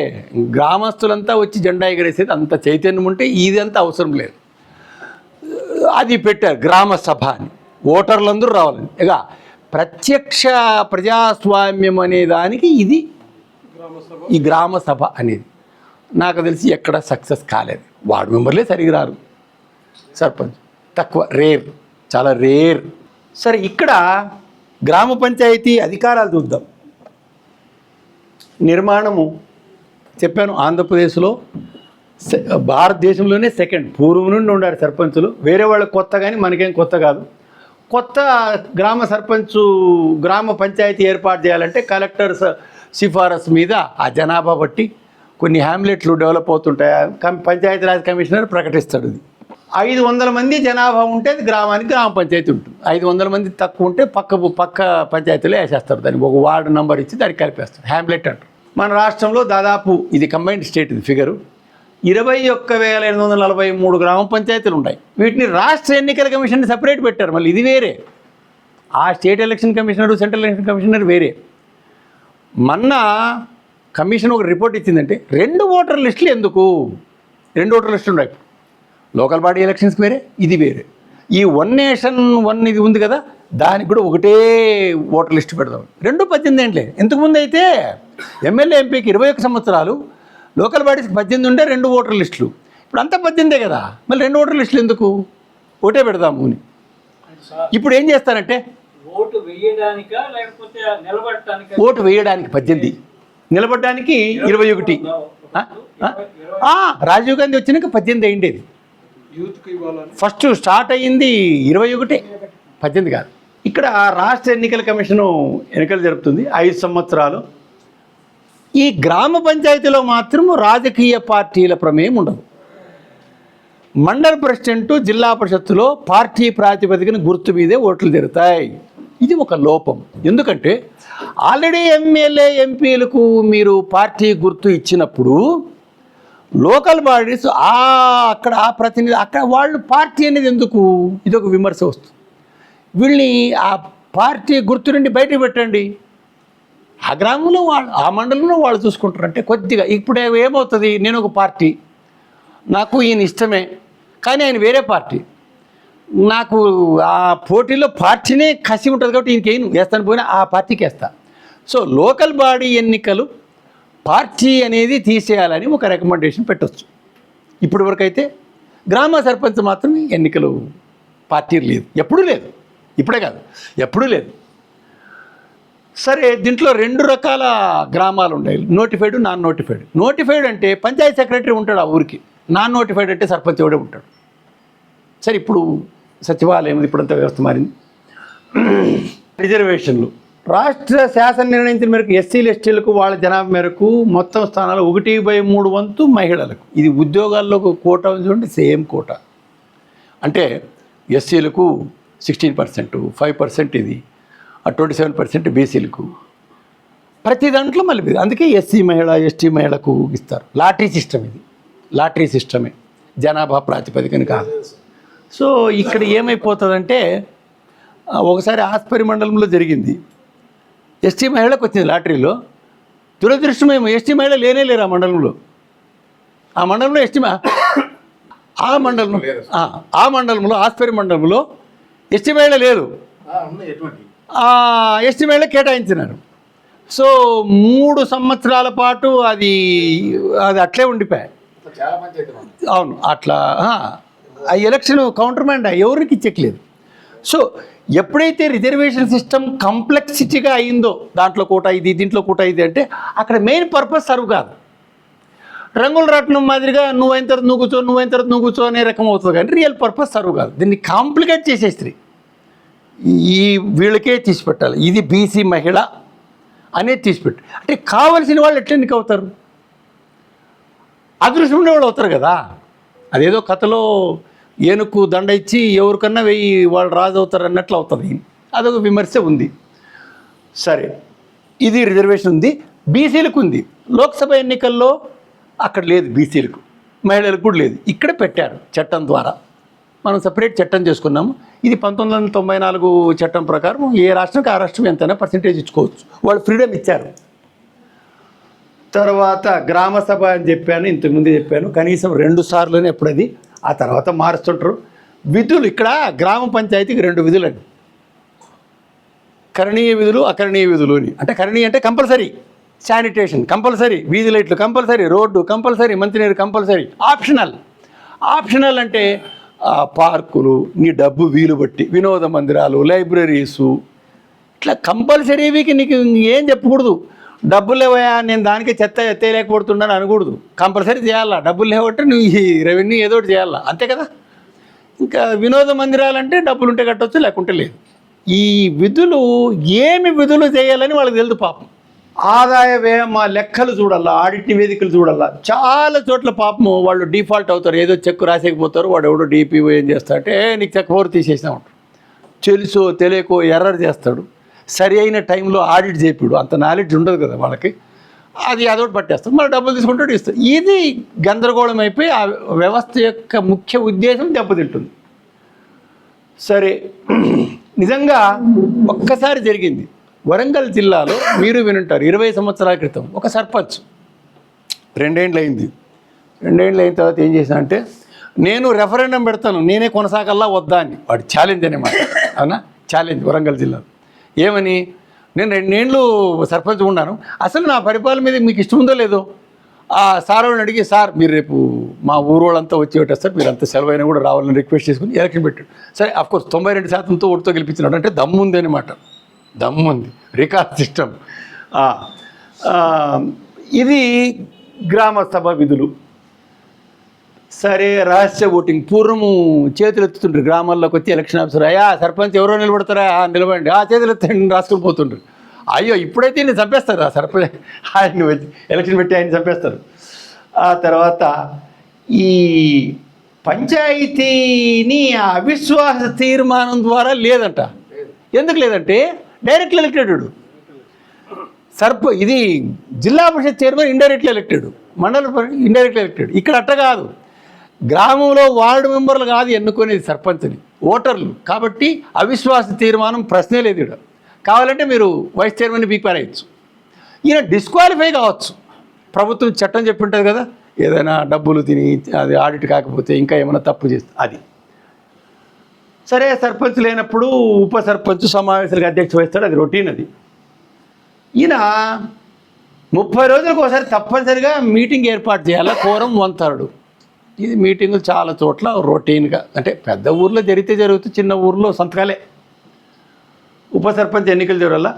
గ్రామస్తులంతా వచ్చి జెండా ఎగరేసేది అంత చైతన్యం ఉంటే ఇది అంతా అవసరం లేదు. అది పెట్టారు గ్రామ సభ అని, ఓటర్లందరూ రావాలని. ఇక ప్రత్యక్ష ప్రజాస్వామ్యం అనే దానికి ఇది ఈ గ్రామ సభ అనేది నాకు తెలిసి ఎక్కడ సక్సెస్ కాలేదు. వార్డు మెంబర్లే సరిగ్గా రారు, సర్పంచ్ తక్కువ, రేర్, చాలా రేర్. సరే, ఇక్కడ గ్రామ పంచాయతీ అధికారాలు చూద్దాం. నిర్మాణము చెప్పాను, ఆంధ్రప్రదేశ్లో భారతదేశంలోనే సెకండ్. పూర్వం నుండి ఉండారు సర్పంచులు, వేరే వాళ్ళకి కొత్త కానీ మనకేం కొత్త కాదు. కొత్త గ్రామ పంచాయతీ ఏర్పాటు చేయాలంటే కలెక్టర్ సిఫారసు మీద ఆ జనాభా బట్టి కొన్ని హ్యామ్లెట్లు డెవలప్ అవుతుంటాయి. పంచాయతీరాజ్ కమిషనర్ ప్రకటిస్తాడు. ఇది 500 మంది జనాభా ఉంటే అది గ్రామానికి గ్రామ పంచాయతీ ఉంటుంది. 500 మంది తక్కువ ఉంటే పక్క పంచాయతీలో వేసేస్తారు. దానికి ఒక వార్డు నెంబర్ ఇచ్చి దానికి కలిపేస్తారు, హ్యామ్లెట్ అంటారు. మన రాష్ట్రంలో దాదాపు ఇది కంబైన్డ్ స్టేట్, ఇది ఫిగరు 21,843 గ్రామ పంచాయతీలు ఉన్నాయి. వీటిని రాష్ట్ర ఎన్నికల కమిషన్ సెపరేట్ పెట్టారు. మళ్ళీ ఇది వేరే. ఆ state election commissioner, central election commissioner వేరే. మొన్న కమిషన్ ఒక రిపోర్ట్ ఇచ్చిందంటే 2 ఓటర్ లిస్టులు ఎందుకు? 2 ఓటర్ లిస్టులు ఉన్నాయి. లోకల్ బాడీ ఎలక్షన్స్కి వేరే, ఇది వేరే. ఈ 1 నేషన్ 1 ఇది ఉంది కదా, దానికి కూడా ఒకటే ఓటర్ లిస్టు పెడదాం. 18 ఏంట్లే. ఇంతకుముందు అయితే ఎమ్మెల్యే ఎంపీకి 21 సంవత్సరాలు, లోకల్ బాడీస్కి 18 ఉంటే 2 ఓటర్ లిస్టులు. ఇప్పుడు అంతా 18 కదా, మళ్ళీ 2 ఓటర్ లిస్టులు ఎందుకు? ఒకటే పెడదాము అని. ఇప్పుడు ఏం చేస్తారంటే ఓటు వేయడానికా లేకపోతే నిలబడటానికా? ఓటు వేయడానికి 18, నిలబడడానికి 21. రాజీవ్ గాంధీ వచ్చినాక 18 అయిండేది. ఫస్ట్ స్టార్ట్ అయ్యింది 21, 18 కాదు. ఇక్కడ రాష్ట్ర ఎన్నికల కమిషను ఎన్నికలు జరుపుతుంది 5 సంవత్సరాలు. ఈ గ్రామ పంచాయతీలో మాత్రం రాజకీయ పార్టీల ప్రమేయం ఉండదు. మండల ప్రెసిడెంటు, జిల్లా పరిషత్తులో పార్టీ ప్రాతిపదికన గుర్తు మీదే ఓట్లు జరుగుతాయి. ఇది ఒక లోపం. ఎందుకంటే ఆల్రెడీ ఎమ్మెల్యే ఎంపీలకు మీరు పార్టీ గుర్తు ఇచ్చినప్పుడు లోకల్ బాడీస్ అక్కడ ఆ ప్రతినిధి అక్కడ వాళ్ళు పార్టీ అనేది ఎందుకు? ఇది ఒక విమర్శ వస్తుంది. వీళ్ళని ఆ పార్టీ గుర్తు నుండి బయటకు పెట్టండి. ఆ గ్రామంలో వాళ్ళు, ఆ మండలంలో వాళ్ళు చూసుకుంటారంటే కొద్దిగా. ఇప్పుడు ఏమవుతుంది, నేను ఒక పార్టీ, నాకు ఈయన ఇష్టమే, కానీ ఆయన వేరే పార్టీ, నాకు ఆ పోటీలో పార్టీనే కసి ఉంటుంది కాబట్టి ఈయనకేం వేస్తాను పోయినా ఆ పార్టీకి వేస్తా. సో లోకల్ బాడీ ఎన్నికలు పార్టీ అనేది తీసేయాలని ఒక రికమెండేషన్ పెట్టవచ్చు. ఇప్పటి వరకు అయితే గ్రామ సర్పంచ్ మాత్రం ఎన్నికలు పార్టీ లేదు, ఎప్పుడూ లేదు, ఇప్పుడే కాదు, ఎప్పుడూ లేదు. సరే, దీంట్లో 2 రకాల గ్రామాలు ఉన్నాయి, నోటిఫైడ్, నాన్ నోటిఫైడ్. నోటిఫైడ్ అంటే పంచాయతీ సెక్రటరీ ఉంటాడు ఆ ఊరికి, నాన్ నోటిఫైడ్ అంటే సర్పంచ్ ఎవడే ఉంటాడు. సరే, ఇప్పుడు సచివాలయం ఇప్పుడంతా వ్యవస్థ మారింది. రిజర్వేషన్లు రాష్ట్ర శాసనం నిర్ణయించిన మేరకు ఎస్సీలు ఎస్టీలకు వాళ్ళ జనాభా మేరకు మొత్తం స్థానాలు 1/3 వంతు మహిళలకు. ఇది ఉద్యోగాల్లో కోటా చూడండి, సేమ్ కోటా. అంటే ఎస్సీలకు 16%, 5% ఇది, 27% బీసీలకు. ప్రతి దాంట్లో మళ్ళీ అందుకే ఎస్సీ మహిళ, ఎస్టీ మహిళకు ఇస్తారు. లాటరీ సిస్టమ్ ఇది, లాటరీ సిస్టమే, జనాభా ప్రాతిపదికన కాదు. సో ఇక్కడ ఏమైపోతుందంటే ఒకసారి ఆస్పరి మండలంలో జరిగింది, ఎస్టీ మహిళకు వచ్చింది లాటరీలో. దురదృష్టమేమో ఎస్టీ మహిళ లేరు ఆ మండలంలో. ఆ మండలంలో ఆ మండలంలో ఆస్పరి మండలంలో ఎస్టీ మహిళ లేదు, ఎస్టీ మహిళ కేటాయించినారు. సో 3 సంవత్సరాల పాటు అది అట్లే ఉండిపోయాయి. అవును, అట్లా ఆ ఎలక్షన్ కౌంటర్మెంట్ ఎవరికి చెక్కలేదు. సో ఎప్పుడైతే రిజర్వేషన్ సిస్టమ్ కాంప్లెక్సిటీగా అయిందో, దాంట్లో కోటా ఇది, దీంట్లో కోటా ఇది అంటే అక్కడ మెయిన్ పర్పస్ సర్వ్ కాదు. రంగుల రత్నం మాదిరిగా నువ్వైన తర్వాత నువ్వు కూర్చో, నువ్వైన తర్వాత నువ్వు కూర్చో అనే రకం అవుతుంది, కానీ రియల్ పర్పస్ సర్వ్ కాదు. దీన్ని కాంప్లికేట్ చేసేస్తుంది. ఈ వీళ్ళకే తీసి పెట్టాలి, ఇది బీసీ మహిళ అనేది తీసిపెట్టు అంటే కావలసిన వాళ్ళు ఎట్లా ఎన్నిక అవుతారు? అదృష్టం ఉండే వాళ్ళు అవుతారు కదా. అదేదో కథలో ఏనుకు దండ ఇచ్చి ఎవరికన్నా వెయ్యి వాళ్ళు రాజు అవుతారు అన్నట్లు అవుతుంది. అదొక విమర్శ ఉంది. సరే, ఇది రిజర్వేషన్ ఉంది. బీసీలకు ఉంది. లోక్సభ ఎన్నికల్లో అక్కడ లేదు, బీసీలకు, మహిళలకు కూడా లేదు. ఇక్కడ పెట్టారు చట్టం ద్వారా. మనం సపరేట్ చట్టం చేసుకున్నాము. ఇది 1994 చట్టం ప్రకారం ఏ రాష్ట్రానికి ఆ రాష్ట్రం ఎంతైనా పర్సంటేజ్ ఇచ్చుకోవచ్చు. వాళ్ళు ఫ్రీడమ్ ఇచ్చారు. తర్వాత గ్రామ సభ అని చెప్పాను, ఇంతకుముందే చెప్పాను, కనీసం 2 సార్లునే ఎప్పుడు అది, ఆ తర్వాత మారుస్తుంటారు. విధులు ఇక్కడ గ్రామ పంచాయతీకి 2 విధులండి. కరణీయ విధులు, అకరణీయ విధులు అని. అంటే కరణీయ అంటే కంపల్సరీ, శానిటేషన్ కంపల్సరీ, వీధి లైట్లు కంపల్సరీ, రోడ్డు కంపల్సరీ, మంచినీరు కంపల్సరీ. ఆప్షనల్ అంటే పార్కులు, నీ డబ్బు వీలు బట్టి, వినోద మందిరాలు, లైబ్రరీసు, ఇట్లా కంపల్సరీవికి నీకు ఏం చెప్పకూడదు. డబ్బులు లేవయా నేను దానికి చెత్త ఎత్తేయలేకపోతున్నాను అనకూడదు. కంపల్సరీ చేయాలా. డబ్బులు లేవంటే నువ్వు ఈ రెవెన్యూ ఏదో ఒకటి చేయాలా, అంతే కదా. ఇంకా వినోద మందిరాలు అంటే డబ్బులు ఉంటే కట్టవచ్చు, లేకుంటే లేదు. ఈ విధులు ఏమి విధులు చేయాలని వాళ్ళకి తెలుసు పాపం. ఆదాయ వ్యయం లెక్కలు చూడాలా, ఆడిట్ నివేదికలు చూడాలా. చాలా చోట్ల పాపము వాళ్ళు డిఫాల్ట్ అవుతారు. ఏదో చెక్కు రాసేకపోతారు. వాడు ఎవడో డిపిఓ ఏం చేస్తాడంటే నీకు చెక్ పవర్ తీసేసినా ఉంటాడు. తెలుసో తెలియకో ఎర్రర్ చేస్తాడు. సరి అయిన టైంలో ఆడిట్ చేపిడు, అంత నాలెడ్జ్ ఉండదు కదా వాళ్ళకి. అది అదొకటి పట్టేస్తాడు, మళ్ళీ డబ్బులు తీసుకుంటాడు, ఇస్తాడు. ఇది గందరగోళం అయిపోయి ఆ వ్యవస్థ యొక్క ముఖ్య ఉద్దేశం దెబ్బతింటుంది. సరే, నిజంగా ఒక్కసారి జరిగింది వరంగల్ జిల్లాలో, మీరు వినుంటారు, 20 సంవత్సరాల క్రితం ఒక సర్పంచ్ 2 ఏళ్ళు అయింది. 2 ఏళ్ళు అయిన తర్వాత ఏం చేశా అంటే, నేను రెఫరెండం పెడతాను, నేనే కొనసాగల్లా వద్దా అని. వాడు ఛాలెంజ్ అనమాట. అవునా, ఛాలెంజ్ వరంగల్ జిల్లాలో. ఏమని, నేను 2 ఏళ్ళు సర్పంచ్ ఉన్నాను, అసలు నా పరిపాలన మీద మీకు ఇష్టం ఉందో లేదో. ఆ సార్ వాళ్ళని అడిగి, సార్ మీరు రేపు మా ఊరోళ్ళంతా వచ్చి పెట్టేస్తారు, మీరు అంత సెలవు అయినా కూడా రావాలని రిక్వెస్ట్ చేసుకుని ఎలక్షన్ పెట్టాడు. సరే, అఫ్కోర్స్ 92% ఓటుతో గెలిపించినాడు. అంటే దమ్ము ఉంది అనమాట, దమ్ము ఉంది, రికార్డ్ సిస్టమ్. ఇది గ్రామ సభ విధులు. సరే, రహస్య ఓటింగ్. పూర్వము చేతులు ఎత్తుతుండ్రు గ్రామాల్లోకి వచ్చి ఎలక్షన్ ఆఫీసర్, అయ్యా సర్పంచ్ ఎవరో నిలబడతారా, నిలబడండి, చేతులు ఎత్తండి రాసుకుని పోతుండ్రు. అయ్యో, ఇప్పుడైతే నేను చంపేస్తారు ఆ సర్పంచ్, ఆయన వచ్చి ఎలక్షన్ పెట్టి ఆయన చంపేస్తారు. ఆ తర్వాత ఈ పంచాయతీని అవిశ్వాస తీర్మానం ద్వారా లేదంట. ఎందుకు లేదంటే డైరెక్ట్లీ ఎలక్టెడ్. ఇది జిల్లా పరిషత్ చైర్మన్ ఇండైరెక్ట్లీ ఎలక్టెడ్, మండల ఇండైరెక్ట్లీ ఎలక్టెడ్. ఇక్కడ అట్ట కాదు, గ్రామంలో వార్డు మెంబర్లు కాదు ఎన్నుకునేది సర్పంచ్ని, ఓటర్లు. కాబట్టి అవిశ్వాస తీర్మానం ప్రశ్నే లేదు. ఇక్కడ కావాలంటే మీరు వైస్ చైర్మన్ని పీక్పారేయచ్చు. ఈయన డిస్క్వాలిఫై కావచ్చు. ప్రభుత్వం చట్టం చెప్పి ఉంటుంది కదా, ఏదైనా డబ్బులు తిని అది ఆడిట్ కాకపోతే ఇంకా ఏమైనా తప్పు చేస్తే అది. సరే, సర్పంచ్ లేనప్పుడు ఉప సర్పంచ్ సమావేశాలకు అధ్యక్ష వహిస్తాడు, అది రొటీన్. అది ఈయన 30 రోజులకు ఒకసారి తప్పనిసరిగా మీటింగ్ ఏర్పాటు చేయాలి, కోరం 1/3. ఇది మీటింగులు చాలా చోట్ల రొటీన్గా, అంటే పెద్ద ఊర్లో జరుగుతూ చిన్న ఊర్లో సంతకాలే. ఉప సర్పంచ్ ఎన్నికలు జరగాల.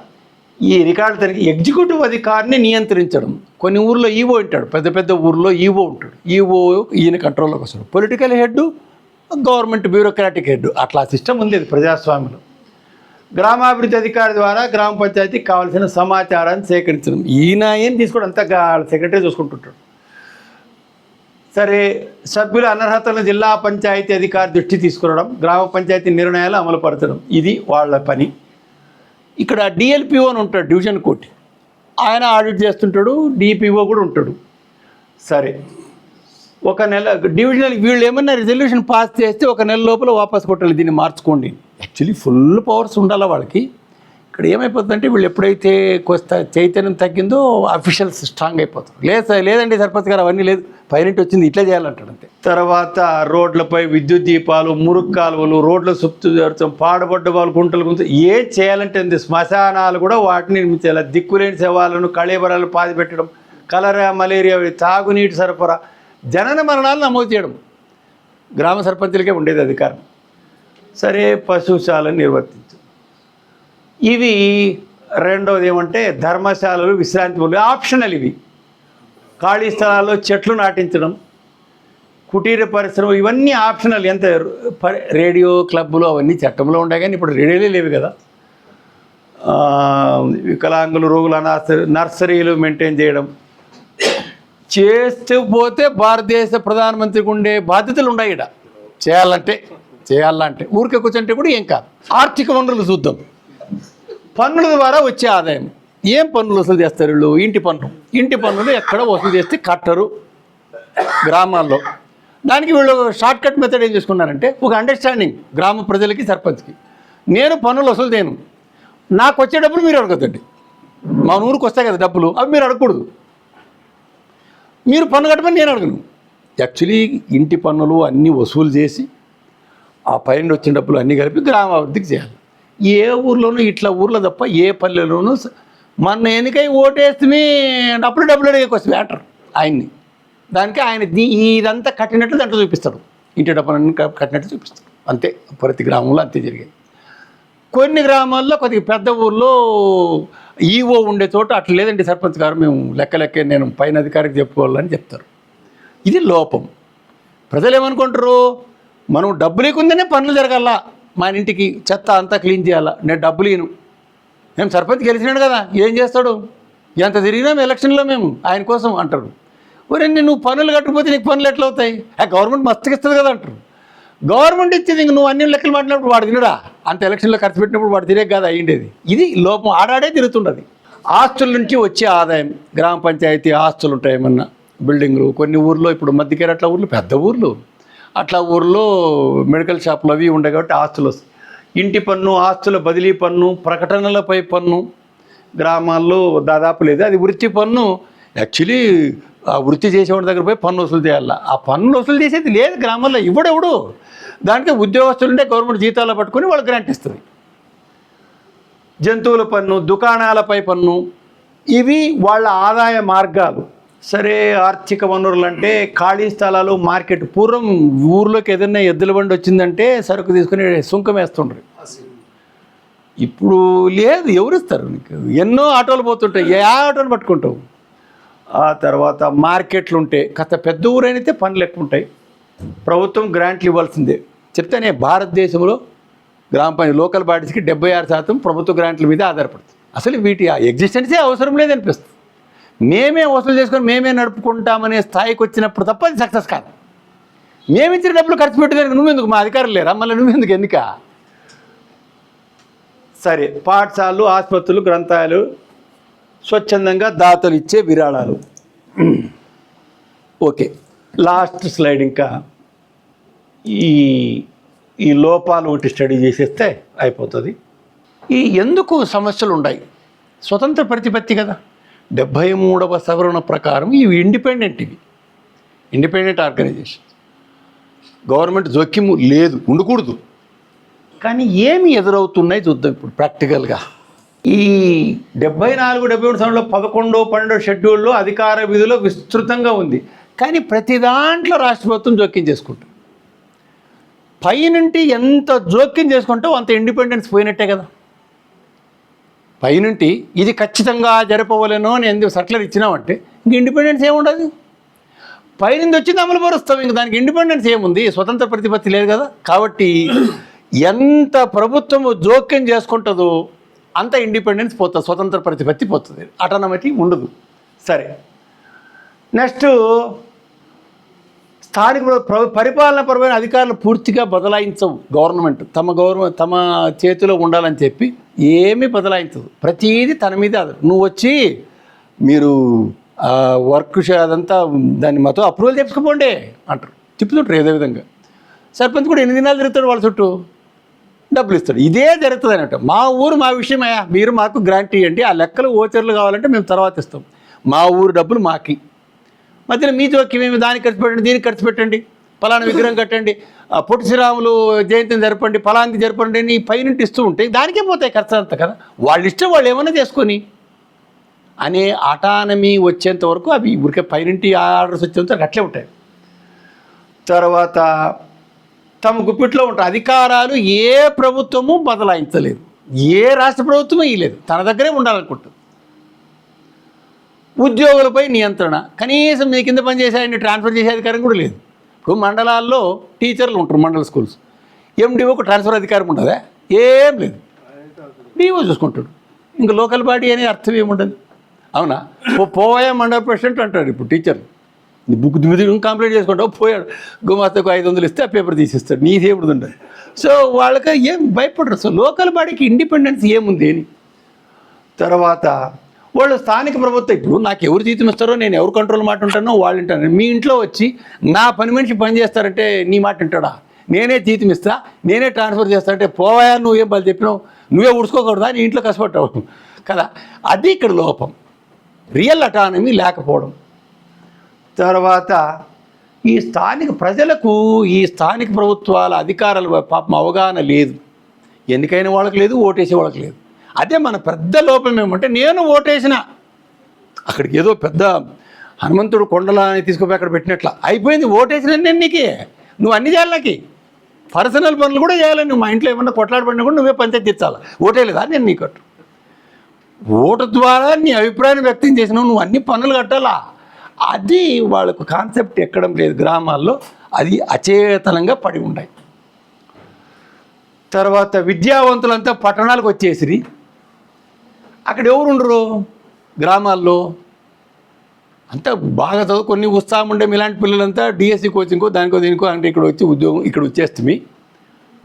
ఈ రికార్డు తనకి ఎగ్జిక్యూటివ్ అధికారిని నియంత్రించడం. కొన్ని ఊర్లో ఈవో ఉంటాడు, పెద్ద ఊర్లో ఈవో ఉంటాడు. ఈవో ఈయన కంట్రోల్లోకి వస్తాడు. Political head, government bureaucratic head, అట్లా సిస్టమ్ ఉంది ప్రజాస్వామ్యంలో. గ్రామాభివృద్ధి అధికారి ద్వారా గ్రామ పంచాయతీకి కావాల్సిన సమాచారాన్ని సేకరించడం. ఈయన ఏం తీసుకోవడం, అంతా సెక్రటరీ చూసుకుంటుంటాడు. సరే, సభ్యుల అనర్హతలను జిల్లా పంచాయతీ అధికారి దృష్టి తీసుకురావడం, గ్రామ పంచాయతీ నిర్ణయాలు అమలుపరచడం, ఇది వాళ్ళ పని. ఇక్కడ డిఎల్పిఓ అని ఉంటాడు, డివిజన్ కోర్టు, ఆయన ఆడిట్ చేస్తుంటాడు. డిపిఓ కూడా ఉంటాడు. సరే, ఒక నెల డివిజనల్ వీళ్ళు ఏమన్నా రిజల్యూషన్ పాస్ చేస్తే 1 నెల లోపల వాపస్ కొట్టాలి, దీన్ని మార్చుకోండి. యాక్చువల్లీ ఫుల్ పవర్స్ ఉండాలి వాళ్ళకి. ఇక్కడ ఏమైపోతుందంటే వీళ్ళు ఎప్పుడైతే చైతన్యం తగ్గిందో అఫీషియల్స్ స్ట్రాంగ్ అయిపోతారు. లేదండి సర్పంచ్ గారు అవన్నీ లేదు, పైనంటి వచ్చింది ఇట్లా చేయాలంటాడు అంతే. తర్వాత రోడ్లపై విద్యుత్ దీపాలు, మురుగు కాలువలు, రోడ్ల సుత్తు జరచడం, పాడబడ్డ వాళ్ళు గుంటలు ఏం చేయాలంటే అంది. శ్మశానాలు కూడా వాటిని నిర్మించాలి. దిక్కులేని శవాలను, కళేబరాలు పాతిపెట్టడం, కలరా, మలేరియా, తాగునీటి సరఫరా, జనన మరణాలు నమోదు చేయడం గ్రామ సర్పంచులకే ఉండేది అధికారం. సరే, పశుశాలను నిర్వర్తించడం. ఇవి రెండవది ఏమంటే ధర్మశాలలు, విశ్రాంతి ఆప్షనల్. ఇవి ఖాళీ స్థలాల్లో చెట్లు నాటించడం, కుటీర పరిశ్రమ, ఇవన్నీ ఆప్షనల్. ఎంత రేడియో క్లబ్బులు అవన్నీ చట్టంలో ఉంటాయి, కానీ ఇప్పుడు రేడియోలే లేవు కదా. వికలాంగులు, రోగుల నర్సరీలు మెయింటైన్ చేయడం, చేస్తూ పోతే భారతదేశ ప్రధానమంత్రికి ఉండే బాధ్యతలు ఉన్నాయి ఇక్కడ చేయాలంటే ఊరికే కూర్చుంటే కూడా ఏం కాదు. ఆర్థిక వనరులు చూద్దాం. పన్నుల ద్వారా వచ్చే ఆదాయం. ఏం పన్నులు వసూలు చేస్తారు వీళ్ళు? ఇంటి పన్నులు ఎక్కడ వసూలు చేస్తే కట్టరు గ్రామాల్లో. దానికి వీళ్ళు షార్ట్ కట్ మెథడ్ ఏం చేసుకున్నారంటే, ఒక అండర్స్టాండింగ్ గ్రామ ప్రజలకి, సర్పంచ్కి, నేను పన్నులు వసూలు చేయను, నాకు వచ్చే డబ్బులు మీరు అడగద్దండి. మా ఊరికి వస్తాయి కదా డబ్బులు, అవి మీరు అడగకూడదు. మీరు పన్ను కట్టమని నేను అడగను. యాక్చువల్లీ ఇంటి పన్నులు అన్నీ వసూలు చేసి ఆ పైన వచ్చిన డబ్బులు అన్నీ కలిపి గ్రామాభివృద్ధికి చేయాలి. ఏ ఊర్లోనూ ఇట్లా ఊర్లో తప్ప ఏ పల్లెలోనూ మన ఎన్నికై ఓటేస్తే డబ్బులు అడిగేకొస్తుంది అంటారు ఆయన్ని. దానికి ఆయన ఇదంతా కట్టినట్లు దాంట్లో చూపిస్తాడు. ఇంటి డబ్బులన్నీ కట్టినట్టు చూపిస్తాడు. అంతే, ప్రతి గ్రామంలో అంతే జరిగాయి. కొన్ని గ్రామాల్లో కొద్దిగా పెద్ద ఊర్లో ఈఓ ఉండే చోట అట్లా లేదండి సర్పంచ్ గారు, మేము లెక్క నేను పైన అధికారికి చెప్పుకోవాలని చెప్తారు. ఇది లోపం. ప్రజలు ఏమనుకుంటారు, మనం డబ్బు లేకుండానే పనులు జరగాల, మన ఇంటికి చెత్త అంతా క్లీన్ చేయాలా, నేను డబ్బులు ఇను. మేము సర్పంచ్ గెలిచినాడు కదా, ఏం చేస్తాడు, ఎంత తిరిగినాం ఎలక్షన్లో మేము ఆయన కోసం అంటారు. ఒరే నువ్వు పనులు కట్టకపోతే నీకు పనులు ఎట్లా అవుతాయి? గవర్నమెంట్ మస్తుగా ఇస్తుంది కదా అంటారు. గవర్నమెంట్ ఇచ్చేది ఇంక నువ్వు అన్ని లెక్కలు మాట్లాడినప్పుడు వాడు తినడా? అంత ఎలక్షన్లో ఖర్చు పెట్టినప్పుడు వాడు తినే కాదు అయ్యిండేది. ఇది లోపం. ఆడాడే తిరుగుతుండదు. ఆస్తుల నుంచి వచ్చే ఆదాయం. గ్రామ పంచాయతీ ఆస్తులు ఉంటాయి, ఏమన్నా బిల్డింగ్లు. కొన్ని ఊర్లో ఇప్పుడు మధ్యకేర అట్లా ఊర్లు, పెద్ద ఊర్లు, అట్లా ఊర్లో మెడికల్ షాపులు అవి ఉంటాయి కాబట్టి ఆస్తులు వస్తాయి. ఇంటి పన్ను, ఆస్తుల బదిలీ పన్ను, ప్రకటనలపై పన్ను గ్రామాల్లో దాదాపు లేదు. అది వృత్తి పన్ను. యాక్చువల్లీ ఆ వృత్తి చేసేవాడి దగ్గర పోయి పన్ను వసూలు చేయాలి. ఆ పన్ను వసూలు చేసేది లేదు గ్రామాల్లో. ఇవ్వడెవడు? దానికి ఉద్యోగస్తులుంటే గవర్నమెంట్ జీతాలు పట్టుకొని వాళ్ళు గ్రాంట్ ఇస్తుంది. జంతువుల పన్ను, దుకాణాలపై పన్ను, ఇవి వాళ్ళ ఆదాయ మార్గాలు. సరే, ఆర్థిక వనరులు అంటే ఖాళీ స్థలాలు, మార్కెట్. పూర్వం ఊర్లోకి ఏదైనా ఎద్దుల బండి వచ్చిందంటే సరుకు తీసుకుని సుంకం వేస్తుండ్రు. ఇప్పుడు లేదు, ఎవరిస్తారు నీకు? ఎన్నో ఆటోలు పోతుంటాయి, ఏ ఆటోలు పట్టుకుంటావు. ఆ తర్వాత మార్కెట్లు ఉంటే కాస్త పెద్ద ఊరైతే పనులు ఎక్కువ ఉంటాయి, ప్రభుత్వం గ్రాంట్లు ఇవ్వాల్సిందే. చెప్తానే, భారతదేశంలో గ్రామ పంచాయతీ లోకల్ బాడీస్కి 76% ప్రభుత్వ గ్రాంట్ల మీద ఆధారపడుతుంది. అసలు వీటి ఎగ్జిస్టెన్సే అవసరం లేదనిపిస్తుంది. మేమే వసూలు చేసుకొని మేమే నడుపుకుంటామనే స్థాయికి వచ్చినప్పుడు తప్ప అది సక్సెస్ కాదు. మేమిచ్చిన డబ్బులు ఖర్చు పెట్టేదానికి నువ్వెందుకు? మా అధికారులు లేరా? మళ్ళీ నువ్వెందుకు ఎన్నిక? సరే, పాఠశాలలు, ఆసుపత్రులు, గ్రంథాలయాలు, స్వచ్ఛందంగా దాతలు ఇచ్చే విరాళాలు. Okay, last slide. ఇంకా ఈ లోపాలు ఒకటి స్టడీ చేసేస్తే అయిపోతుంది. ఎందుకు సమస్యలు ఉన్నాయి? స్వతంత్ర ప్రతిపత్తి కదా. 73వ సవరణ ప్రకారం ఇవి ఇండిపెండెంట్ ఆర్గనైజేషన్. గవర్నమెంట్ జోక్యము లేదు, ఉండకూడదు. కానీ ఏమి ఎదురవుతున్నాయి చూద్దాం ఇప్పుడు ప్రాక్టికల్గా. ఈ 74-75 సంవత్సరంలో 11, 12 షెడ్యూల్లో అధికార విధులు విస్తృతంగా ఉంది. కానీ ప్రతి దాంట్లో రాష్ట్ర ప్రభుత్వం జోక్యం చేసుకుంటుంది. పైనుంటి ఎంత జోక్యం చేసుకుంటావు అంత ఇండిపెండెన్స్ పోయినట్టే కదా. పైనుంటి ఇది ఖచ్చితంగా జరపవలేనో అని ఎందుకు సర్క్యులర్ ఇచ్చినామంటే ఇంక ఇండిపెండెన్స్ ఏముండదు. పైనుండి వచ్చింది అమలు పరుస్తాం, ఇంక దానికి ఇండిపెండెన్స్ ఏముంది? స్వతంత్ర ప్రతిపత్తి లేదు కదా. కాబట్టి ఎంత ప్రభుత్వము జోక్యం చేసుకుంటుందో అంత ఇండిపెండెన్స్ పోతుంది, స్వతంత్ర ప్రతిపత్తి పోతుంది, అటానమీ ఉండదు. సరే, నెక్స్ట్ స్థానిక పరిపాలనపరమైన అధికారులు పూర్తిగా బదలాయించవు. గవర్నమెంట్ తమ చేతిలో ఉండాలని చెప్పి ఏమీ బదలాయించదు. ప్రతీది తన మీద. నువ్వు వచ్చి మీరు వర్క్ అదంతా దాన్ని మాతో అప్రూవల్ తెచ్చుకోపోండి అంటారు, తిప్పుతుంటారు. ఏదో విధంగా సర్పంచ్ కూడా 8 దినాలు తిరుగుతాడు, వాళ్ళ చుట్టూ డబ్బులు ఇస్తాడు. ఇదే జరుగుతుంది అన్నట్టు. మా ఊరు మా విషయమయ్యా, మీరు మాకు గ్రాంట్ ఇవ్వండి, ఆ లెక్కలు ఓచర్లు కావాలంటే మేము తర్వాత ఇస్తాం, మా ఊరు డబ్బులు మాకి. మధ్యలో మీ జోక్యం ఏమి? దానికి ఖర్చు పెట్టండి, దీనికి ఖర్చు పెట్టండి, ఫలానా విగ్రహం కట్టండి, పొట్టి శ్రీరాములు జయంతిని జరపండి, ఫలాంతి జరపండి అని పైనుంటి ఇస్తూ ఉంటే దానికే పోతాయి ఖర్చు అంతా కదా. వాళ్ళ ఇష్టం, వాళ్ళు ఏమన్నా చేసుకొని అనే అటానమీ వచ్చేంత వరకు అవి ఊరికే పైనుంటి ఆర్డర్స్ వచ్చేంత వరకు అట్లే ఉంటాయి. తర్వాత తమ గుప్పిట్లో ఉంటాయి అధికారాలు. ఏ ప్రభుత్వము బదలాయించలేదు, ఏ రాష్ట్ర ప్రభుత్వము ఇవ్వలేదు, తన దగ్గరే ఉండాలనుకుంటుంది. ఉద్యోగులపై నియంత్రణ. కనీసం మీ కింద పనిచేసే ఆయన ట్రాన్స్ఫర్ చేసే అధికారం కూడా లేదు. ఇప్పుడు మండలాల్లో టీచర్లు ఉంటారు, మండల స్కూల్స్, ఎండిఓకు ట్రాన్స్ఫర్ అధికారం ఉంటుందా? ఏం లేదు, డిఓ చూసుకుంటాడు. ఇంకా లోకల్ బాడీ అనే అర్థం ఏముండదు. అవునా? పోయా మండల ప్రెసిడెంట్ అంటాడు ఇప్పుడు టీచర్. బుక్ కంప్లైంట్ చేసుకుంటావు, పోయాడు గుమాస్తకు 500 ఇస్తే ఆ పేపర్ తీసిస్తాడు, నీ దేవుడు ఉండదు. సో వాళ్ళకి ఏం భయపడరు. సో లోకల్ బాడీకి ఇండిపెండెన్స్ ఏముంది అని. తర్వాత వాళ్ళు స్థానిక ప్రభుత్వం, ఇప్పుడు నాకు ఎవరు జీతం ఇస్తారో, నేను ఎవరు కంట్రోల్ మాట ఉంటానో వాళ్ళు వింటాను. మీ ఇంట్లో వచ్చి నా పని మనిషి పని చేస్తారంటే నీ మాట వింటాడా? నేనే జీతం ఇస్తా, నేనే ట్రాన్స్ఫర్ చేస్తా అంటే పోవాయా, నువ్వేం వాళ్ళు చెప్పినావు, నువ్వే ఉడుచుకోకూడదా, నీ ఇంట్లో కష్టపడ్డావు కదా. అది ఇక్కడ లోపం, రియల్ అటానమీ లేకపోవడం. తర్వాత ఈ స్థానిక ప్రజలకు ఈ స్థానిక ప్రభుత్వాల అధికారాల పాపం అవగాహన లేదు. ఎన్నికైన వాళ్ళకి లేదు, ఓటేసే వాళ్ళకి లేదు. అదే మన పెద్ద లోపం ఏమంటే, నేను ఓటేసిన అక్కడికి ఏదో పెద్ద హనుమంతుడు కొండల అని తీసుకుపోయి అక్కడ పెట్టినట్ల అయిపోయింది. ఓటేసిన నేను నీకే, నువ్వు అన్ని చేయాలి, నాకు పర్సనల్ పనులు కూడా చేయాలి. నువ్వు మా ఇంట్లో ఏమన్నా కొట్లాడబడినా కూడా నువ్వే పంచాయతీ తెచ్చాలి. ఓటేలేదా నేను నీకు కట్టు. ఓటు ద్వారా నీ అభిప్రాయాన్ని వ్యక్తం చేసినావు, నువ్వు అన్ని పనులు కట్టాలా. అది వాళ్ళకు కాన్సెప్ట్ ఎక్కడం లేదు గ్రామాల్లో, అది అచేతనంగా పడి ఉన్నాయి. తర్వాత విద్యావంతులంతా పట్టణాలకు వచ్చేసిరి, అక్కడ ఎవరు ఉండరు గ్రామాల్లో. అంతా బాగా చదువుకొని ఉత్సాహం ఉండే ఇలాంటి పిల్లలంతా డిఎస్సి కోచింగ్కో దానికో దీనికో అంటే ఇక్కడ వచ్చి ఉద్యోగం ఇక్కడ వచ్చేస్తుంది.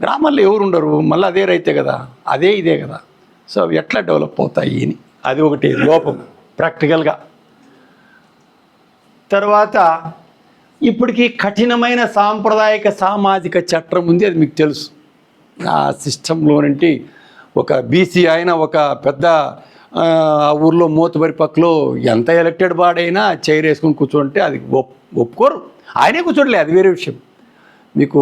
గ్రామాల్లో ఎవరు ఉండరు, మళ్ళీ అదే రైతే కదా, అదే ఇదే కదా. సో అవి ఎట్లా డెవలప్ అవుతాయి అని అది ఒకటి లోపం ప్రాక్టికల్గా. తర్వాత ఇప్పటికీ కఠినమైన సాంప్రదాయక సామాజిక చట్టం ఉంది, అది మీకు తెలుసు. ఆ సిస్టంలో నుండి ఒక బీసీ ఆయన ఒక పెద్ద ఊర్లో మోతుబరి పక్కలో ఎంత ఎలక్టెడ్ బాడైనా చైర్ వేసుకుని కూర్చుంటే అది ఒప్పుకోరు. ఆయనే కూర్చోట్లే, అది వేరే విషయం. మీకు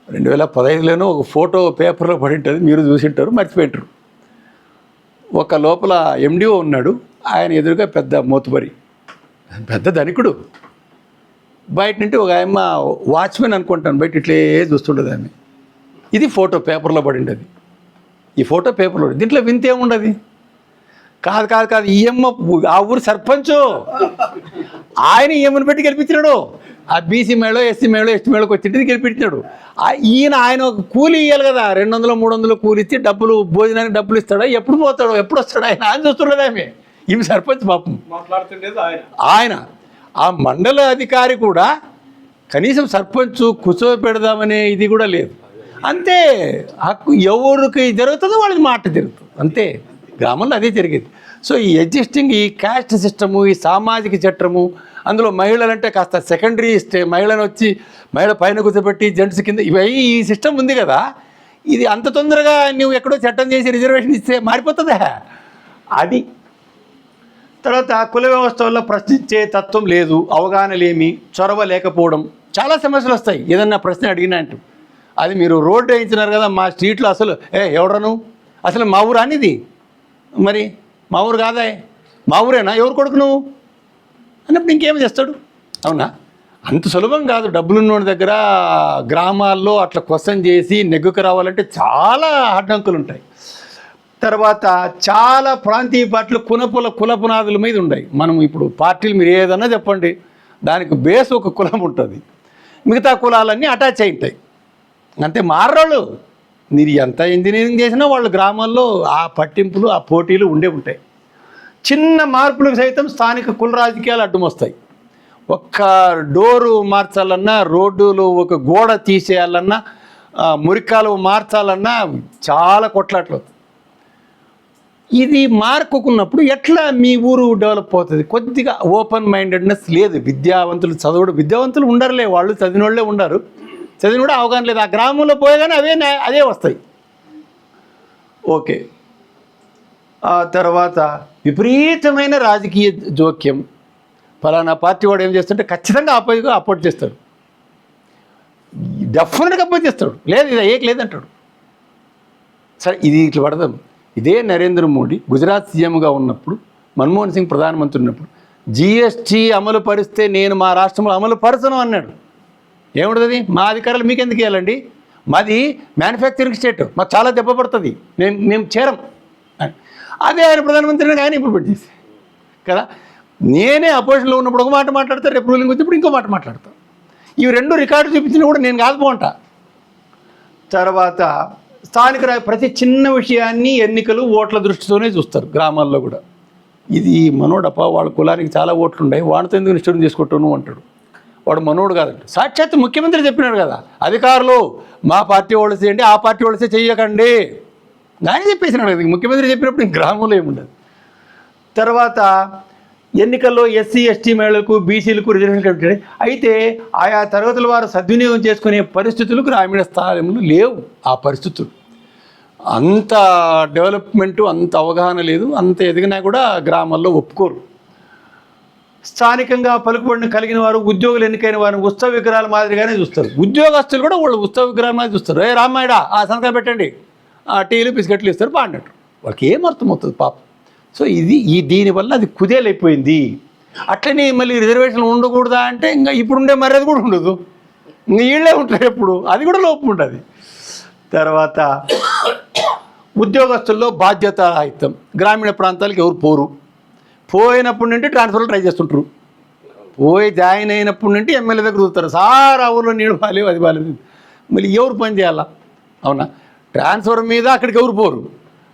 2015లోనూ ఒక ఫోటో పేపర్లో పడి ఉంటుంది, మీరు చూసింటారు, మర్చిపోయింటారు. ఒక లోపల ఎండిఓ ఉన్నాడు, ఆయన ఎదురుగా పెద్ద మోతుబరి, పెద్ద ధనికుడు. బయట నుండి ఒక ఆయమ్మ వాచ్మెన్ అనుకుంటాను, బయట ఇట్లే చూస్తుండదు ఆమె. ఇది ఫోటో పేపర్లో పడింది. అది ఈ ఫోటో పేపర్లో, దీంట్లో వింత ఏముండదు. కాదు కాదు కాదు ఈఎమ్మ ఆ ఊరు సర్పంచు, ఆయన ఈఎమ్మని పెట్టి గెలిపించినాడు. ఆ బీసీ మేళో ఎస్సీ మేళో ఎస్టీ మేళోకి వచ్చింది గెలిపించినాడు. ఆయన ఒక కూలీ ఇవ్వాలి కదా, 200-300 కూలి ఇచ్చి డబ్బులు భోజనానికి డబ్బులు ఇస్తాడా, ఎప్పుడు పోతాడో ఎప్పుడు వస్తాడు ఆయన చూస్తుండదు ఆమె. ఈమె సర్పంచ్ పాపం మాట్లాడుతుండేది ఆయన. ఆ మండల అధికారి కూడా కనీసం సర్పంచ్ కూర్చోపెడదామనే ఇది కూడా లేదు. అంతే, హక్కు ఎవరికి జరుగుతుందో వాళ్ళకి మాట జరుగుతుంది అంతే. గ్రామంలో అదే జరిగేది. సో ఈ ఎగ్జిస్టింగ్ ఈ క్యాస్ట్ సిస్టము, ఈ సామాజిక చట్టము, అందులో మహిళలంటే కాస్త సెకండరీ మహిళను వచ్చి మహిళ పైన కూర్చోబెట్టి జెంట్స్ కింద ఇవి ఈ సిస్టమ్ ఉంది కదా. ఇది అంత తొందరగా నువ్వు ఎక్కడో చట్టం చేసి రిజర్వేషన్ ఇస్తే మారిపోతుందా అది. తర్వాత కుల వ్యవస్థ వల్ల ప్రశ్నించే తత్వం లేదు, అవగాహన లేమి, చొరవ లేకపోవడం, చాలా సమస్యలు వస్తాయి ఏదన్నా ప్రశ్న అడిగినా అంటూ. అది మీరు రోడ్డు వేయించినారు కదా, మా స్ట్రీట్లో అసలు ఎవడను అసలు మా ఊరు అనేది, మరి మా ఊరు కాదా, మా ఊరేనా, ఎవరు కొడుకు నువ్వు అన్నప్పుడు ఇంకేమి చేస్తాడు. అవునా, అంత సులభం కాదు. డబ్బులున్న దగ్గర గ్రామాల్లో అట్లా క్వశ్చన్ చేసి నెగ్గుకు రావాలంటే చాలా అడ్డంకులు ఉంటాయి. తర్వాత చాలా ప్రాంతీయ పార్టీలు కుల పునాదుల మీద ఉన్నాయి. మనం ఇప్పుడు పార్టీలు మీరు ఏదన్నా చెప్పండి, దానికి బేస్ ఒక కులం ఉంటుంది, మిగతా కులాలన్నీ అటాచ్ అయి ఉంటాయి. అంతే, మారోళ్ళు మీరు ఎంత ఇంజనీరింగ్ చేసినా వాళ్ళు గ్రామాల్లో ఆ పట్టింపులు ఆ పోటీలు ఉండే ఉంటాయి. చిన్న మార్పులకు సైతం స్థానిక కుల రాజకీయాలు అడ్డం వస్తాయి. ఒక్క డోరు మార్చాలన్నా, రోడ్డులో ఒక గోడ తీసేయాలన్నా, మురికాలు మార్చాలన్నా చాలా కొట్లాట్లు. ఇది మార్కుకున్నప్పుడు ఎట్లా మీ ఊరు డెవలప్ అవుతుంది? కొద్దిగా ఓపెన్ మైండెడ్నెస్ లేదు. విద్యావంతులు ఉండరులే, వాళ్ళు చదివిన వాళ్ళే ఉండరు, చదివిన కూడా అవగాహన లేదు. ఆ గ్రామంలో పోయేగానే అదే వస్తాయి. ఓకే. ఆ తర్వాత విపరీతమైన రాజకీయ జోక్యం. ఫలానా పార్టీ వాడు ఏం చేస్తుంటే ఖచ్చితంగా అపోజ్ చేస్తాడు, డెఫినెట్గా అపోజ్ చేస్తాడు. లేదు ఇది లేదంటాడు. సరే, ఇది ఇట్లా పడదాం. ఇదే నరేంద్ర మోడీ గుజరాత్ సీఎంగా ఉన్నప్పుడు, మన్మోహన్ సింగ్ ప్రధానమంత్రి ఉన్నప్పుడు జిఎస్టీ అమలు పరిస్తే నేను మా రాష్ట్రంలో అమలు పరచను అన్నాడు. ఏముంటుంది, మా అధికారులు మీకు ఎందుకు ఇవ్వాలండి, మాది మ్యానుఫ్యాక్చరింగ్ స్టేట్, మాకు చాలా దెబ్బ పడుతుంది, మేము చేరం. అదే ఆయన ప్రధానమంత్రిని ఆయన ఇంప్లిమెంట్ చేసి కదా. నేనే అపోజిషన్లో ఉన్నప్పుడు ఒక మాట మాట్లాడతాను, రేపు రూలింగ్ వచ్చినప్పుడు ఇంకో మాట మాట్లాడతాను. ఇవి రెండు రికార్డు చూపించినా కూడా నేను కాదు పోంటా. తర్వాత స్థానిక ప్రతి చిన్న విషయాన్ని ఎన్నికలు ఓట్ల దృష్టితోనే చూస్తారు గ్రామాల్లో కూడా. ఇది మనోడప్ప వాళ్ళ కులానికి చాలా ఓట్లు ఉన్నాయి, వాడితో ఎందుకు నిష్ఠూరం చేసుకుంటాను అంటాడు. వాడు మనోడు కాదంట. సాక్షాత్ ముఖ్యమంత్రి చెప్పినాడు కదా, అధికారులు మా పార్టీ వాళ్ళు చేయండి, ఆ పార్టీ వాళ్ళు చెయ్యకండి ఆయన చెప్పేసినాడు కదా. ముఖ్యమంత్రి చెప్పినప్పుడు గ్రామంలో ఏముండదు. తర్వాత ఎన్నికల్లో ఎస్సీ ఎస్టీ మహిళలకు బీసీలకు రిజర్వేషన్ కల్పించారు. అయితే ఆయా తరగతుల వారు సద్వినియోగం చేసుకునే పరిస్థితులు గ్రామీణ స్థాయిలో లేవు. ఆ పరిస్థితులు అంత డెవలప్మెంటు, అంత అవగాహన లేదు. అంత ఎదిగినా కూడా గ్రామాల్లో ఒప్పుకోరు. స్థానికంగా పలుకుబడిని కలిగిన వారు, ఉద్యోగులు ఎన్నికైన వారిని ఉత్సవ విగ్రహాల మాదిరిగానే చూస్తారు. ఉద్యోగస్తులు కూడా వాళ్ళు ఉత్సవ విగ్రహాల మాదిరి చూస్తారు. ఏ రామాయడా ఆ సంతకం పెట్టండి, ఆ టీలు బిస్కెట్లు ఇస్తారు పాడినట్టు. వాళ్ళకి ఏం అర్థమవుతుంది పాపం. సో దీనివల్ల అది కుదేలైపోయింది. అట్లనే మళ్ళీ రిజర్వేషన్లు ఉండకూడదా అంటే ఇంకా ఇప్పుడుండే మర్యాద కూడా ఉండదు, ఇంకా వీళ్ళే ఉంటారు ఎప్పుడు, అది కూడా లోపం ఉంటుంది. తర్వాత ఉద్యోగస్తుల్లో బాధ్యతారహితం. గ్రామీణ ప్రాంతాలకు ఎవరు పోరు, పోయినప్పటి నుండి ట్రాన్స్ఫర్లు ట్రై చేస్తుంటారు. పోయి జాయిన్ అయినప్పటి నుండి ఎమ్మెల్యే దగ్గర చూస్తారు, సార్ ఆ ఊళ్ళో నీళ్ళు బాగాలేవు, అది బాగాలేదు. మళ్ళీ ఎవరు పని చేయాలా? అవునా? ట్రాన్స్ఫర్ మీద అక్కడికి ఎవరు పోరు,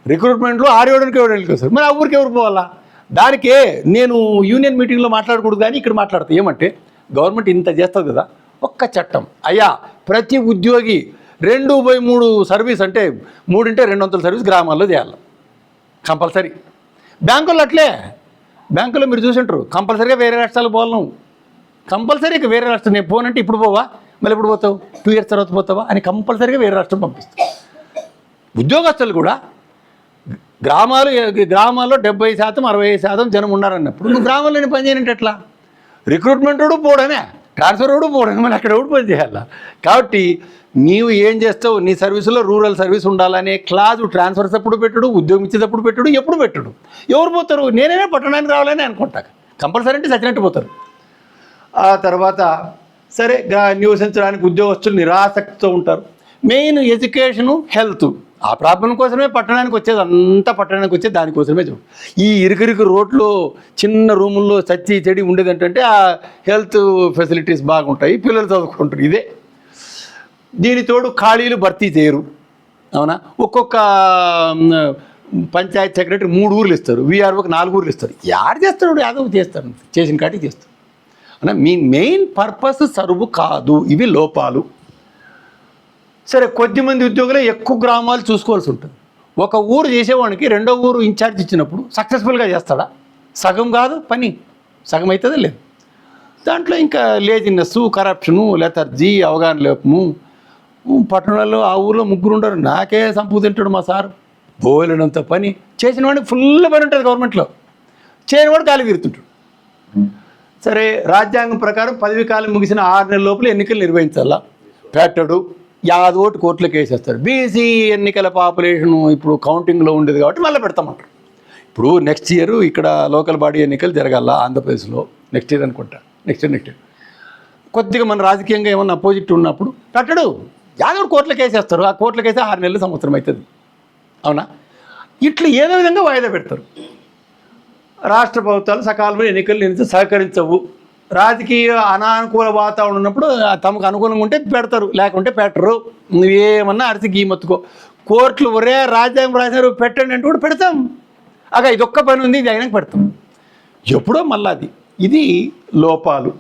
రిక్రూట్మెంట్లో ఆరేవడానికి ఎవరికి వస్తారు, మరి ఆ ఊరికి ఎవరు పోవాలా? దానికే నేను యూనియన్ మీటింగ్లో మాట్లాడకూడదు కానీ ఇక్కడ మాట్లాడతా. ఏమంటే గవర్నమెంట్ ఇంత చేస్తుంది కదా, ఒక్క చట్టం అయ్యా, ప్రతి ఉద్యోగి 2/3 సర్వీస్ అంటే 3/2 సర్వీస్ గ్రామాల్లో చేయాలి కంపల్సరీ. బ్యాంకుల్లో అట్లే, బ్యాంకులో మీరు చూసింటారు కంపల్సరీగా వేరే రాష్ట్రాలకు పోవాలి నువ్వు, కంపల్సరీగా వేరే రాష్ట్రం. నేను పోనంటే ఇప్పుడు పోవా, మళ్ళీ ఎప్పుడు పోతావు, 2 ఇయర్స్ తర్వాత పోతావా అని కంపల్సరీగా వేరే రాష్ట్రం పంపిస్తావు. ఉద్యోగస్తులు కూడా గ్రామాల్లో 70% 60% జనం ఉన్నారన్నప్పుడు నువ్వు గ్రామంలోనే పని చేయనంటే ఎట్లా? రిక్రూట్మెంట్ కూడా పోవడమే, ట్రాన్స్ఫర్ కూడా పోవడమే, మళ్ళీ అక్కడ కూడా పని చేయాలా? కాబట్టి నీవు ఏం చేస్తావు, నీ సర్వీసులో రూరల్ సర్వీస్ ఉండాలనే క్లాజు ట్రాన్స్ఫర్స్ ఎప్పుడు పెట్టడు, ఉద్యోగం ఇచ్చేటప్పుడు పెట్టడు, ఎప్పుడు పెట్టడు. ఎవరు పోతారు? నేనే పట్టణానికి రావాలని అనుకుంటా. కంపల్సరీ అంటే చచ్చినట్టు పోతారు. ఆ తర్వాత సరే నివసించడానికి ఉద్యోగస్తులు నిరాసక్తితో ఉంటారు. మెయిన్ ఎడ్యుకేషను, హెల్త్, ఆ ప్రాబ్లం కోసమే పట్టణానికి వచ్చేది, అంతా పట్టణానికి వచ్చేది దానికోసమే. చూడు ఈ ఇరుకిరుకు రోడ్లు చిన్న రూముల్లో చచ్చి చెడి ఉండేది ఏంటంటే ఆ హెల్త్ ఫెసిలిటీస్ బాగుంటాయి, పిల్లలు చదువుకుంటారు. ఇదే దీనితోడు ఖాళీలు భర్తీ చేయరు. అవునా? ఒక్కొక్క పంచాయత్ సెక్రటరీ 3 ఊర్లు ఇస్తారు, వీఆర్ఓకి 4 ఊర్లు ఇస్తారు. యారు చేస్తాడు? యాదవ్ చేస్తాడు, చేసిన కాటికి చేస్తాడు. అన్న మీ మెయిన్ పర్పస్ సరువు కాదు, ఇవి లోపాలు. సరే కొద్దిమంది ఉద్యోగులే ఎక్కువ గ్రామాలు చూసుకోవాల్సి ఉంటుంది. ఒక ఊరు చేసేవాడికి రెండో ఊరు ఇన్ఛార్జ్ ఇచ్చినప్పుడు సక్సెస్ఫుల్గా చేస్తాడా? సగం కాదు పని, సగం అవుతుందా లేదు. దాంట్లో ఇంకా లేజినెస్, కరప్షను, లెథర్జీ, అవగాహన లోపము. పట్టణాల్లో ఆ ఊళ్ళో 3 ఉండరు, నాకే సంపు తింటాడు మా సార్, బోలేనంత పని. చేసిన వాడికి ఫుల్ పని ఉంటుంది గవర్నమెంట్లో, చేయనివాడు ఖాళీ తిరుగుతుంటాడు. సరే రాజ్యాంగం ప్రకారం పదవి కాలం ముగిసిన 6 నెలల లోపల ఎన్నికలు నిర్వహించాలా, పెట్టడు. 50 ఓటు కోర్టులకు వేసేస్తారు. బీసీ ఎన్నికల పాపులేషను ఇప్పుడు కౌంటింగ్లో ఉండేది కాబట్టి మళ్ళీ పెడతామంటారు. ఇప్పుడు నెక్స్ట్ ఇయర్ ఇక్కడ లోకల్ బాడీ ఎన్నికలు జరగాల ఆంధ్రప్రదేశ్లో, నెక్స్ట్ ఇయర్ అనుకుంటా, నెక్స్ట్ ఇయర్ కొద్దిగా మన రాజకీయంగా ఏమన్నా అపోజిట్ ఉన్నప్పుడు పెట్టడు, యాదవ్ కోర్టులకు వేసేస్తారు. ఆ కోర్టులకు వేస్తే 6 నెలలు సంవత్సరం అవుతుంది. అవునా? ఇట్లా ఏదో విధంగా వాయిదా పెడతారు. రాష్ట్ర ప్రభుత్వాలు సకాలంలో ఎన్నికలు నిర్వహించి సహకరించవు. రాజకీయ అనానుకూల వాతావరణం ఉన్నప్పుడు తమకు అనుకూలంగా ఉంటే పెడతారు, లేకుంటే పెట్టరు. నువ్వేమన్నా అరిసి గీమొత్తుకో. కోర్టులు ఒరే రాజ్యాంగం రాశారు పెట్టండి అంటే కూడా పెడతాం. ఇది ఒక్క పని ఉంది, ఇది అయినాక పెడతాం. ఎప్పుడో మళ్ళీ ఇది లోపాలు.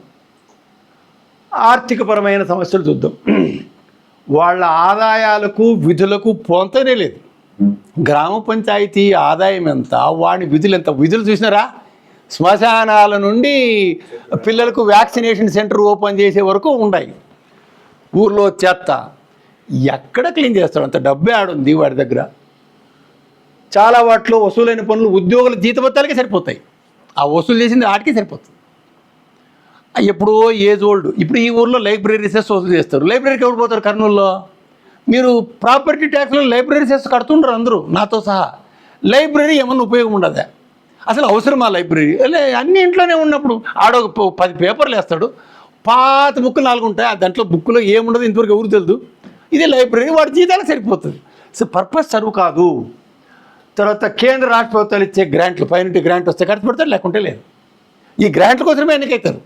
ఆర్థికపరమైన సమస్యలు చూద్దాం. వాళ్ళ ఆదాయాలకు విధులకు పొంతనే లేదు. గ్రామ పంచాయతీ ఆదాయం ఎంత, వాడి విధులు ఎంత? విధులు చూసినారా? శ్మశానాల నుండి పిల్లలకు వ్యాక్సినేషన్ సెంటర్ ఓపెన్ చేసే వరకు ఉన్నాయి. ఊర్లో చెత్త ఎక్కడ క్లీన్ చేస్తాడు? అంత డబ్బే ఆడుంది వాడి దగ్గర. చాలా వాటిలో వసూలైన పనులు ఉద్యోగుల జీతభత్యాలకే సరిపోతాయి, ఆ వసూలు చేసింది వాటికే సరిపోతుంది. ఎప్పుడో ఏజ్ ఓల్డ్. ఇప్పుడు ఈ ఊర్లో లైబ్రరీ సెస్ వసూలు చేస్తారు. లైబ్రరీకి ఎవరు పోతారు? కర్నూలులో మీరు ప్రాపర్టీ ట్యాక్స్లో లైబ్రరీ సెస్ కడుతుంటారు అందరూ నాతో సహా. లైబ్రరీ ఏమన్నా ఉపయోగం ఉండదా? అసలు అవసరమా లైబ్రరీ? అన్ని ఇంట్లోనే ఉన్నప్పుడు ఆడొక 10 పేపర్లు వేస్తాడు, పాత బుక్కులు 4 ఉంటాయి, దాంట్లో బుక్కులో ఏముండదు ఇంతవరకు ఎవరు తెలియదు. ఇదే లైబ్రరీ, వాడి జీతాలకు సరిపోతుంది. సో పర్పస్ సర్వ్ కాదు. తర్వాత కేంద్ర రాష్ట్ర ప్రభుత్వాలు ఇచ్చే గ్రాంట్లు, పైన గ్రాంట్ వస్తే ఖర్చు పెడతారు, లేకుంటే లేదు. ఈ గ్రాంట్ల కోసమే ఎన్నికవుతారు.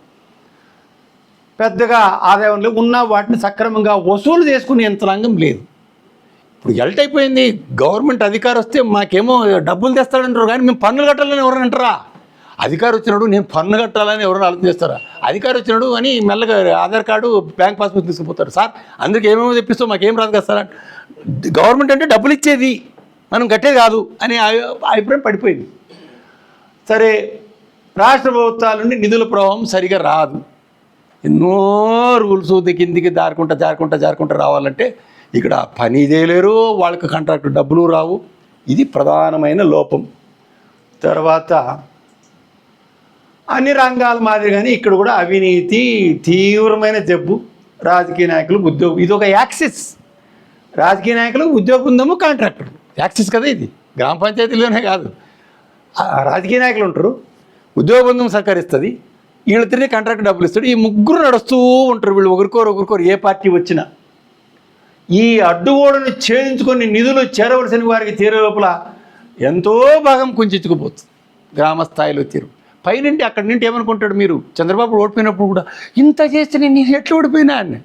పెద్దగా ఆదాయంలో ఉన్న వాటిని సక్రమంగా వసూలు చేసుకునే యంత్రాంగం లేదు. ఇప్పుడు ఎల్ట్ అయిపోయింది. గవర్నమెంట్ అధికారం వస్తే మాకేమో డబ్బులు తెస్తాడంటారు కానీ మేము పన్నులు కట్టాలని ఎవరైనా అంటారా? అధికారం వచ్చినాడు నేను పన్ను కట్టాలని ఎవరైనా ఆలోచన చేస్తారా? అధికారం వచ్చినాడు అని మెల్లగా ఆధార్ కార్డు బ్యాంక్ పాస్బుక్ తీసుకుపోతారు. సార్ అందుకే ఏమేమో తెప్పిస్తాం మాకేం రాదు కదా సార్. గవర్నమెంట్ అంటే డబ్బులు ఇచ్చేది, మనం కట్టేది కాదు అనే అభిప్రాయం పడిపోయింది. సరే, రాష్ట్ర ప్రభుత్వాల నుండి నిధుల ప్రవాహం సరిగా రాదు. ఎన్నో రూల్స్ కిందికి జారుకుంటా రావాలంటే ఇక్కడ పని చేయలేరు, వాళ్ళకి కాంట్రాక్ట్ డబ్బులు రావు. ఇది ప్రధానమైన లోపం. తర్వాత అన్ని రంగాల మాదిరిగానే ఇక్కడ కూడా అవినీతి తీవ్రమైన జబ్బు. రాజకీయ నాయకులకు ఉద్యోగం, ఇది ఒక యాక్సిస్. రాజకీయ నాయకులకు ఉద్యోగం ఉందేమో కాంట్రాక్టర్ యాక్సిస్ కదా ఇది. గ్రామ పంచాయతీలోనే కాదు, రాజకీయ నాయకులు ఉంటారు, ఉద్యోగ బంధం సహకరిస్తుంది, వీళ్ళు తిరిగి కాంట్రాక్ట్ డబ్బులు ఇస్తాడు. ఈ ముగ్గురు నడుస్తూ ఉంటారు. వీళ్ళు ఒకరికొరు ఏ పార్టీ వచ్చినా ఈ అడ్డుగోడను ఛేదించుకొని నిధులు చేరవలసిన వారికి చేరే లోపల ఎంతో భాగం కుంచుకుపోతుంది. గ్రామ స్థాయిలో తీరు పైనుండి అక్కడి నుండి ఏమనుకుంటాడు, మీరు చంద్రబాబు ఓడిపోయినప్పుడు కూడా ఇంత చేస్తే నేను ఎట్లా ఓడిపోయినా అని.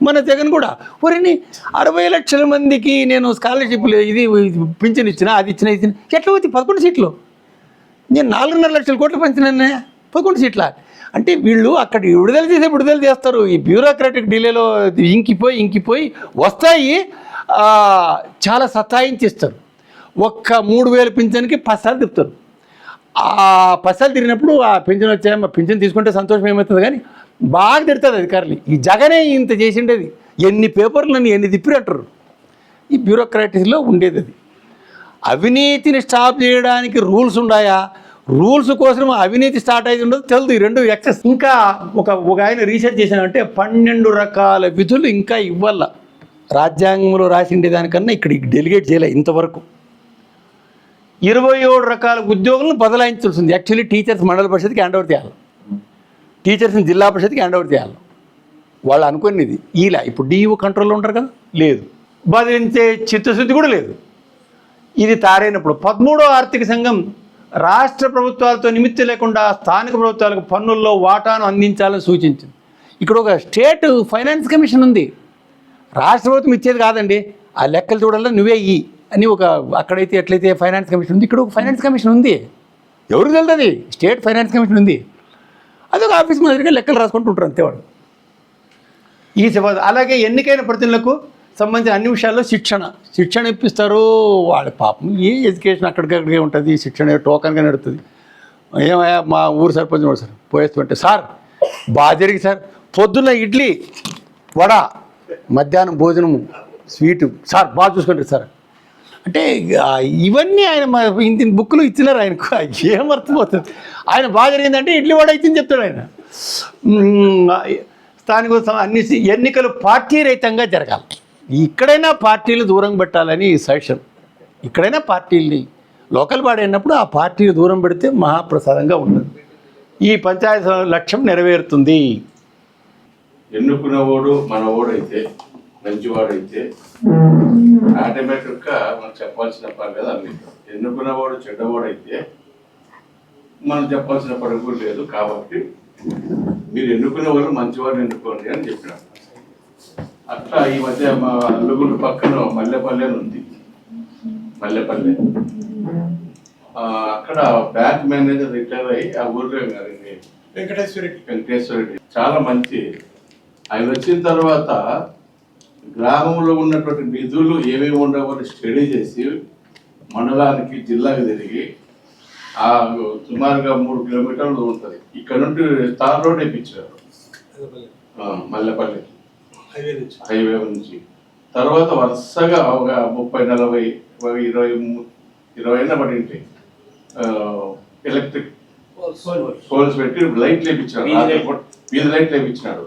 మన జగన్ కూడా ఒరేని 60 లక్షల మందికి నేను స్కాలర్షిప్లు ఇది పింఛన్ ఇచ్చినా, అది ఇచ్చినా, ఇది ఎట్లా అవుతుంది 11 సీట్లు, నేను 4.5 లక్షల కోట్లు పంచినా 11 సీట్ల అంటే వీళ్ళు అక్కడ విడుదల చేస్తారు. ఈ బ్యూరోక్రాటిక్ డిలేలో ఇంకిపోయి వస్తాయి, చాలా సతాయించిస్తారు. ఒక్క 3,000 పింఛన్కి 10 సార్లు తిప్పుతారు. ఆ 10 సార్లు తిరిగినప్పుడు ఆ పింఛన్ వచ్చాయి, పింఛన్ తీసుకుంటే సంతోషం ఏమవుతుంది, కానీ బాగా తిడుతుంది అధికారులు. ఈ జగనే ఇంత చేసిండేది, ఎన్ని పేపర్లను ఎన్ని తిప్పినట్టారు. ఈ బ్యూరోక్రాటిక్లో ఉండేది అది. అవినీతిని స్టాప్ చేయడానికి రూల్స్ ఉన్నాయా? రూల్స్ కోసం అవినీతి స్టార్ట్ అయ్యి ఉండదు, తెలుదు. ఈ రెండు ఎక్సెస్. ఇంకా ఒక ఆయన రీసెర్చ్ చేశానంటే 12 రకాల విధులు ఇంకా ఇవ్వాల. రాజ్యాంగంలో రాసిండే దానికన్నా ఇక్కడ డెలిగేట్ చేయలే ఇంతవరకు. 27 రకాల ఉద్యోగులను బదలాయించాల్సింది. యాక్చువల్లీ టీచర్స్ మండల పరిషత్కి హ్యాండ్ ఓవర్ చేయాలి, టీచర్స్ని జిల్లా పరిషత్కి హ్యాండ్ ఓవర్ చేయాలి. వాళ్ళు అనుకునేది ఇలా. ఇప్పుడు డిఈఓ కంట్రోల్లో ఉంటారు కదా, లేదు. బదిలించే చిత్తశుద్ధి కూడా లేదు. ఇది తారైనప్పుడు 13వ ఆర్థిక సంఘం రాష్ట్ర ప్రభుత్వాలతో నిమిత్తం లేకుండా స్థానిక ప్రభుత్వాలకు పన్నుల్లో వాటాను అందించాలని సూచించింది. ఇక్కడ ఒక స్టేట్ ఫైనాన్స్ కమిషన్ ఉంది, రాష్ట్ర ప్రభుత్వం ఇచ్చేది కాదండి, ఆ లెక్కలు చూడాలని నువ్వే ఇయ్యి అని. ఒక అక్కడైతే ఎట్లయితే ఫైనాన్స్ కమిషన్ ఉంది, ఇక్కడ ఒక ఫైనాన్స్ కమిషన్ ఉంది. ఎవరికి తెలుస్తుంది? స్టేట్ ఫైనాన్స్ కమిషన్ ఉంది. అదొక ఆఫీస్ మాదిరిగా లెక్కలు రాసుకుంటూ ఉంటారు అంతే వాళ్ళు. అలాగే ఎన్నికైన ప్రతినిధులకు సంబంధించిన అన్ని విషయాల్లో శిక్షణ ఇప్పిస్తారు. వాళ్ళ పాపం ఏ ఎడ్యుకేషన్ అక్కడికక్కడికే ఉంటుంది, శిక్షణ టోకన్గా నడుస్తుంది. ఏమయ్యా మా ఊరు సర్పంచ్ కూడా సార్ పోయేస్తుంటే, సార్ బాగా జరిగింది సార్, పొద్దున్న ఇడ్లీ వడ, మధ్యాహ్నం భోజనము స్వీటు, సార్ బాగా చూసుకుంటారు సార్ అంటే ఇవన్నీ ఆయన ఇంత బుక్లు ఇచ్చినారు ఆయనకు. ఏం అర్థమవుతుంది? ఆయన బాగా జరిగిందంటే ఇడ్లీ వడ ఇచ్చింది చెప్తాడు ఆయన. స్థానిక అన్ని ఎన్నికలు పార్టీ రహితంగా జరగాలి. ఇక్కడైనా పార్టీలు దూరం పెట్టాలని సజెషన్. ఇక్కడైనా పార్టీల్ని లోకల్ బాడీ అయినప్పుడు ఆ పార్టీలు దూరం పెడితే మహాప్రసాదంగా ఉంటుంది. ఈ పంచాయతీ లక్ష్యం నెరవేరుతుంది. ఎన్నుకున్నవాడు మనవాడైతే మంచివాడైతే ఆటోమేటిక్గా మనం చెప్పాల్సిన పని లేదు అన్ని. ఎన్నుకున్నవాడు చెడ్డవాడైతే మనం చెప్పాల్సిన పని కూడా లేదు. కాబట్టి మీరు ఎన్నుకునే వాళ్ళు మంచివాడిని ఎన్నుకోండి అని చెప్పినాడు. అట్లా ఈ మధ్య మా అల్లుగుండు పక్కన మల్లెపల్లె ఉంది, మల్లెపల్లె అక్కడ బ్యాంక్ మేనేజర్ రిటైర్ అయ్యి ఆ ఊర్లో గారండి వెంకటేశ్వర రెడ్డి చాలా మంచి. ఆయన వచ్చిన తర్వాత గ్రామంలో ఉన్నటువంటి నిధులు ఏమేమి ఉండవో స్టడీ చేసి మండలానికి జిల్లాకి తిరిగి ఆ సుమారుగా 3 కిలోమీటర్లు ఉంటుంది. ఇక్కడ నుండి తార్ రోడ్ వేయించారు మల్లెపల్లి హైవే నుంచి. తర్వాత వరుసగా ఒక 30, 40, 20 పడి ఉంటాయి ఎలక్ట్రిక్ పోల్స్ పెట్టి లైట్లు వేయించాడు, వీధి లైట్లు వేయించినాడు.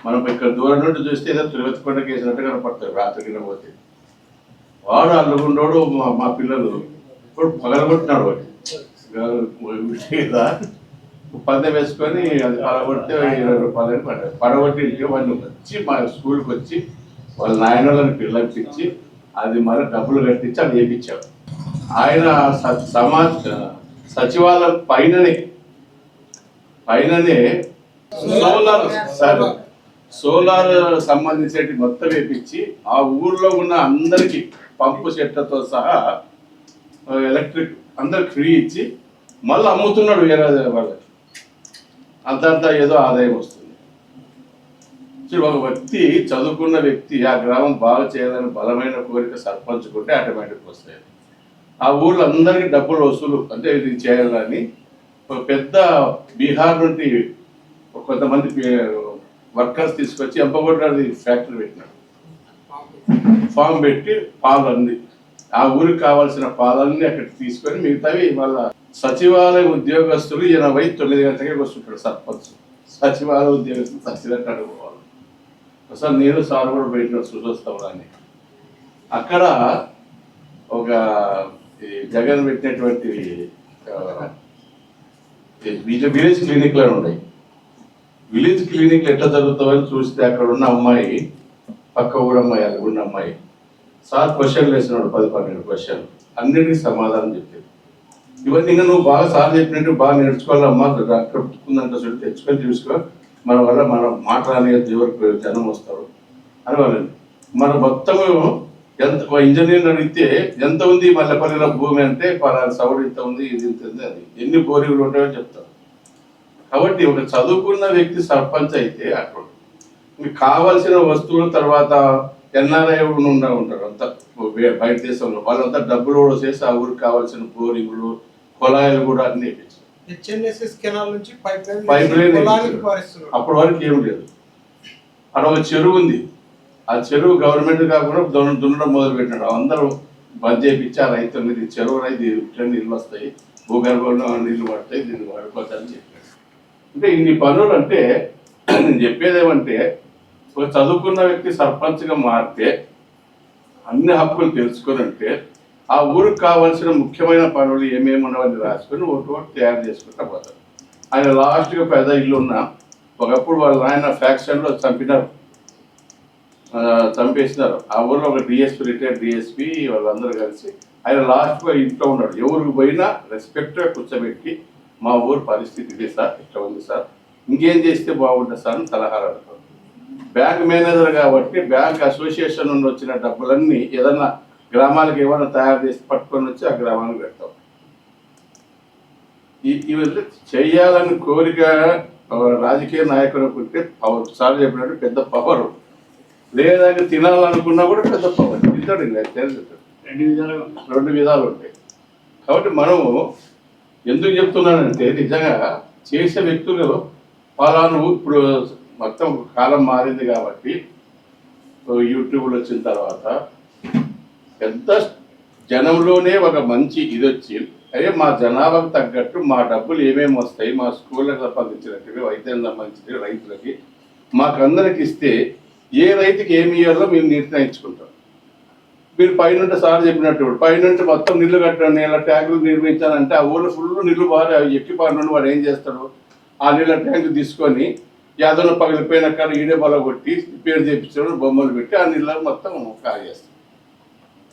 మనం ఇక్కడ దూరం నుండి చూస్తే ఏదో తిరుపతి కొండకి వేసినట్టు కనపడతాయి రాత్రికి పోతే. వాడు అల్లుగుండోడు మా పిల్లలు ఇప్పుడు పగలగొట్టినాడు. వాడు పందెం వేసుకొని అది పడగొడితే 20 రూపాయలని పడ్డాయి. పడగొట్టి వాళ్ళు వచ్చి మా స్కూల్కి వచ్చి వాళ్ళ నాయనోళ్ళని పిల్లలకి అది మరి డబ్బులు కట్టించి అది వేయించాడు. ఆయన సచివాలయం పైననే సోలార్ సంబంధించి మొత్తం వేయించి ఆ ఊర్లో ఉన్న అందరికి పంపు సెట్లతో సహా ఎలక్ట్రిక్ అందరికి ఫ్రీ ఇచ్చి మళ్ళీ అమ్ముతున్నాడు వేరే వాళ్ళకి, అంతంతా ఏదో ఆదాయం వస్తుంది. చూడు, ఒక వ్యక్తి చదువుకున్న వ్యక్తి ఆ గ్రామం బాగా చేయాలని బలమైన కోరిక సర్పంచుకుంటే ఆటోమేటిక్ వస్తాయి. ఆ ఊళ్ళో అందరికీ డబ్బులు వసూలు అంటే ఇది చేయాలని ఒక పెద్ద బీహార్ నుండి కొంతమంది వర్కర్స్ తీసుకొచ్చి ఎంపగొడ్డాది ఫ్యాక్టరీ పెట్టినాడు. ఫామ్ పెట్టి పాలన్నీ ఆ ఊరికి కావాల్సిన పాలన్నీ అక్కడ తీసుకొని మిగతావి వాళ్ళ సచివాలయ ఉద్యోగస్తులు 89 గంటలకే వస్తుంటాడు సర్పంచ్. సచివాలయ ఉద్యోగస్తులు సచివాలయం అడుగుకోవాలి. అసలు నేను సార్ కూడా పెట్టిన చూసొస్తామని అక్కడ ఒక జగన్ పెట్టినటువంటి విలేజ్ క్లినిక్లు ఉన్నాయి. విలేజ్ క్లినిక్లు ఎట్లా జరుగుతామని చూస్తే అక్కడ ఉన్న అమ్మాయి, పక్క ఊరు అమ్మాయి, అది ఉన్న అమ్మాయి సార్ క్వశ్చన్లు వేసినాడు, 10-12 క్వశ్చన్లు, అన్నిటికీ సమాధానం చెప్పేది. ఇవన్నీ ఇంకా నువ్వు బాగా సార్ చెప్పినట్టు బాగా నేర్చుకోవాలమ్మా, డాక్టర్ పుట్టుకుందంటే చూసి తెచ్చుకొని చూసుకో, మన వల్ల మన మాట్లాడే ఎవరికి జనం వస్తారు అని వాళ్ళని. మన మొత్తము ఎంత ఇంజనీర్ అడిగితే ఎంత ఉంది మల్లెపల్లిలో భూమి అంటే పలానా సౌడు ఇంత ఉంది, ఇది ఇంత ఉంది, అది ఎన్ని బోరీలు ఉంటాయో చెప్తారు. కాబట్టి ఒక చదువుకున్న వ్యక్తి సర్పంచ్ అయితే అక్కడ మీకు కావాల్సిన వస్తువుల తర్వాత ఎన్ఆర్ఐ ఉంటారు అంతా బయట దేశంలో, వాళ్ళంతా డబ్బులు కూడా చేసి ఆ ఊరికి కావాల్సిన బోరింగ్లు కుళాయిలు కూడా అన్ని వేయించారు. పైప్ లైన్ అప్పటి వరకు ఏం లేదు. అక్కడ ఒక చెరువు ఉంది, ఆ చెరువు గవర్నమెంట్ కాకుండా దున్నడం మొదలు పెట్టినాడు. అందరూ బంద్ చేయించి ఆ రైతు మీద చెరువు రైతు నీళ్ళు వస్తాయి, భూగర్భంలో నీళ్లు పడతాయి, దీన్ని వాడుకోవచ్చని చెప్పాడు. అంటే ఇన్ని పనులు అంటే నేను చెప్పేదేమంటే ఒక చదువుకున్న వ్యక్తి సర్పంచ్గా మారితే అన్ని హక్కులు తెలుసుకొని అంటే ఆ ఊరికి కావాల్సిన ముఖ్యమైన పనులు ఏమేమి ఉన్నవన్నీ రాసుకొని ఒకటి తయారు చేసుకుంటా పోతారు. ఆయన లాస్ట్గా పెద్ద ఇల్లు ఉన్నా ఒకప్పుడు వాళ్ళ ఆయన ఫ్యాక్షన్లో చంపేసినారు. ఆ ఊళ్ళో ఒక డిఎస్పీ, రిటైర్డ్ డిఎస్పీ వాళ్ళందరూ కలిసి ఆయన లాస్ట్గా ఇంట్లో ఉన్నాడు. ఎవరికి పోయినా రెస్పెక్ట్గా కూర్చోబెట్టి మా ఊరు పరిస్థితి ఇదే సార్, ఇట్లా ఉంది సార్, ఇంకేం చేస్తే బాగుంటుంది సార్ అని సలహాలు అడుగుతారు. బ్యాంక్ మేనేజర్ కాబట్టి బ్యాంక్ అసోసియేషన్ నుండి వచ్చిన డబ్బులన్నీ ఏదన్నా గ్రామాలకు ఏమైనా తయారు చేసి పట్టుకొని వచ్చి ఆ గ్రామానికి పెడతాం. ఇవన్నీ చెయ్యాలని కోరిక రాజకీయ నాయకులకు ఉంటే పవర్, సార్ చెప్పినట్టు పెద్ద పవర్, లేదా తినాలనుకున్నా కూడా పెద్ద పవర్ తింటాడు. రెండు విధాలు ఉంటాయి. కాబట్టి మనము ఎందుకు చెప్తున్నానంటే నిజంగా చేసే వ్యక్తులు ఫలాను ఇప్పుడు మొత్తం కాలం మారింది కాబట్టి యూట్యూబ్లో వచ్చిన తర్వాత పెద్ద జనంలోనే ఒక మంచి ఇది వచ్చి అయ్యే మా జనాభాకు తగ్గట్టు మా డబ్బులు ఏమేమి వస్తాయి, మా స్కూళ్ళకి సంబంధించినట్టువి, వైద్యం సంబంధించినవి రైతులకి మాకందరికి ఇస్తే ఏ రైతుకి ఏమి ఇవ్వాలో మేము నిర్ణయించుకుంటాం. మీరు పైనుంటే సార్ చెప్పినట్టు పైనుంటే మొత్తం నీళ్లు కట్టడం, నీళ్ళ ట్యాంకులు నిర్మించాలంటే ఆ ఊళ్ళో ఫుల్ నీళ్లు బాగా ఎక్కిపాటు వాడు ఏం చేస్తాడు, ఆ నీళ్ళ ట్యాంకు తీసుకొని యాదవ్లో పగిలిపోయిన కాడ ఈడే బల కొట్టి రిపేర్ చేయించడం, బొమ్మలు పెట్టి ఆ నీళ్ళని మొత్తం కాగేస్తాడు.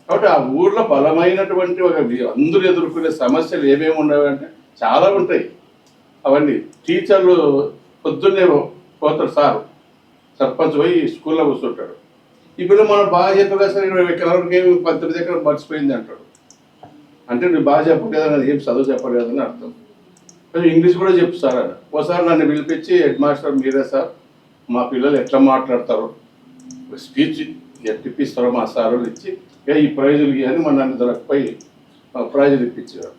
కాబట్టి ఆ ఊర్లో బలమైనటువంటి ఒక అందరూ ఎదుర్కొనే సమస్యలు ఏమేమి ఉండవంటే చాలా ఉంటాయి. అవన్నీ టీచర్లు పొద్దున్నే పోతాడు సార్, సర్పంచ్ పోయి స్కూల్లో కూర్చుంటాడు. ఇప్పుడు మనం బాగా చెప్పగా సార్ 20 ఎకరాలకి ఏమి 10 ఎకరాలు మర్చిపోయింది అంటాడు. అంటే నువ్వు బాగా చెప్పలేదని, ఏం చదువు చెప్పలేదని అర్థం. ఇంగ్లీష్ కూడా చెప్తారు అని. ఒకసారి నన్ను పిలిపించి హెడ్ మాస్టర్ మీరే సార్ మా పిల్లలు ఎట్లా మాట్లాడతారు స్పీచ్ ఎట్టిప్పిస్తారో మా సార్లు ఇచ్చి ఈ ప్రైజులు అని మన నన్ను దొరకపోయి ప్రైజులు ఇప్పించారు.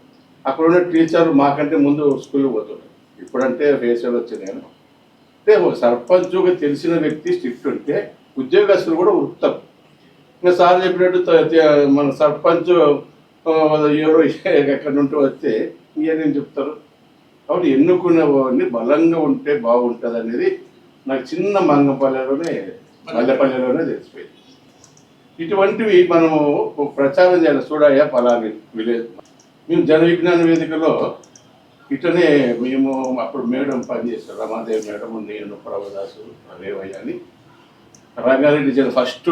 అక్కడ ఉన్న టీచర్ మాకంటే ముందు స్కూల్కి పోతుంటారు. ఇప్పుడంటే ఫేషియల్ వచ్చింది. నేను అంటే ఒక సర్పంచ్గా తెలిసిన వ్యక్తి స్ట్రిక్ట్ ఉంటే ఉద్యోగస్తులు కూడా ఉరుకుతారు. ఇంకా సార్ చెప్పినట్టు మన సర్పంచ్ ఎవరో ఎక్కడి నుండి వస్తే ఇంకేం చెప్తారు. కాబట్టి ఎన్నుకునేవాడిని బలంగా ఉంటే బాగుంటుంది అనేది నాకు చిన్న మల్లెపల్లెలోనే తెలిసిపోయింది. ఇటువంటివి మనము ప్రచారం చేయాలి. చూడయ్యా పలాని విలేజ్. మేము జన విజ్ఞాన వేదికలో ఇట్లనే మేము అప్పుడు మేడం పనిచేస్తాం, రమాదేవి మేడం, నేను, ప్రభదాసు, రేవయ్య అని. రంగారెడ్డి జిల్లా ఫస్ట్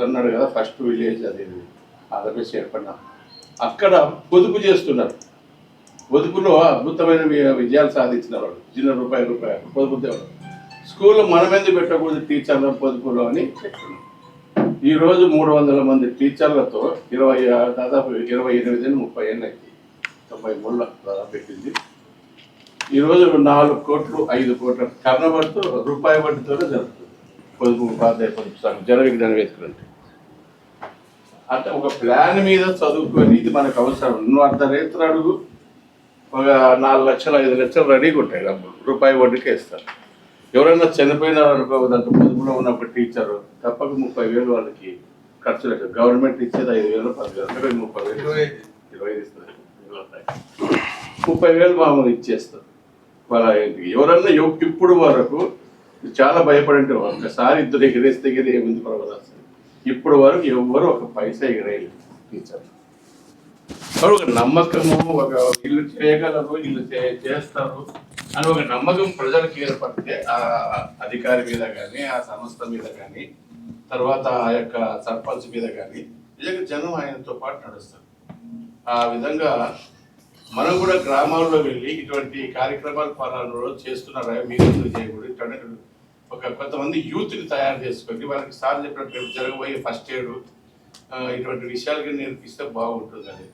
అన్నాడు కదా, ఫస్ట్ విలేజ్ అది ఆంధ్రప్రదేశ్ ఏర్పడినా. అక్కడ పొదుపు చేస్తున్నారు. పొదుపులో అద్భుతమైన విజయాలు సాధించిన వాళ్ళు. చిన్న రూపాయి పొదుపు తేవడం. స్కూల్లో మనం ఎందుకు పెట్టకూడదు టీచర్ల పొదుపులో అని చెప్తున్నాం. ఈరోజు 300 మంది టీచర్లతో దాదాపు 28-30 ఏళ్ళు అయింది. 93 పెట్టింది. ఈరోజు 4 కోట్లు 5 కోట్ల కర్ణబడుతూ రూపాయి వడ్డీతోనే జరుగుతుంది పొదుపు ఉపాధ్యాయ పొదుపు సంఘం జన విజ్ఞాన వేదికలు అంటే. అంటే ఒక ప్లాన్ మీద చదువుకొని ఇది మనకు అవసరం. నువ్వు అర్ధ అడుగు ఒక 4 లక్షలు 5 లక్షలు రెడీగా ఉంటాయి డబ్బులు రూపాయి వడ్డీకే ఇస్తారు. ఎవరైనా చనిపోయిన దాంట్లో పొదుపులో ఉన్న ఒక టీచరు తప్పక 30,000 వాళ్ళకి ఖర్చు లేదు. గవర్నమెంట్ ఇచ్చేది 5,000 10,000 30,000 25 ఇస్తుంది. 30,000 మామూలు ఇచ్చేస్తారు వాళ్ళ ఇంటికి. ఎవరన్నా ఇప్పుడు వరకు చాలా భయపడి ఒక్కసారి ఇద్దరు ఎగిరేస్తే ఏముంది పర్వాలేదు. ఇప్పుడు వరకు ఎవరు ఒక పైసా ఎగిరేయలేదు టీచర్. ఒక నమ్మకము, ఒక ఇల్లు చేయగలరు, ఇల్లు చేస్తారు అని ఒక నమ్మకం ప్రజలకు ఏర్పడితే ఆ అధికారి మీద కానీ, ఆ సంస్థ మీద కానీ, తర్వాత ఆ యొక్క సర్పంచ్ మీద కానీ నిజంగా జనం ఆయనతో పాటు నడుస్తారు. ఆ విధంగా మనం కూడా గ్రామాల్లో వెళ్ళి ఇటువంటి కార్యక్రమాలు పలానా చేస్తున్నారా మీరు చేయకూడదు. ఇటువంటి ఒక కొంతమంది యూత్ని తయారు చేసుకొని వాళ్ళకి సార్ చెప్పినట్టు జరగబోయే ఫస్ట్ ఎయిడ్ ఇటువంటి విషయాలకి నేర్పిస్తే బాగుంటుంది అనేది.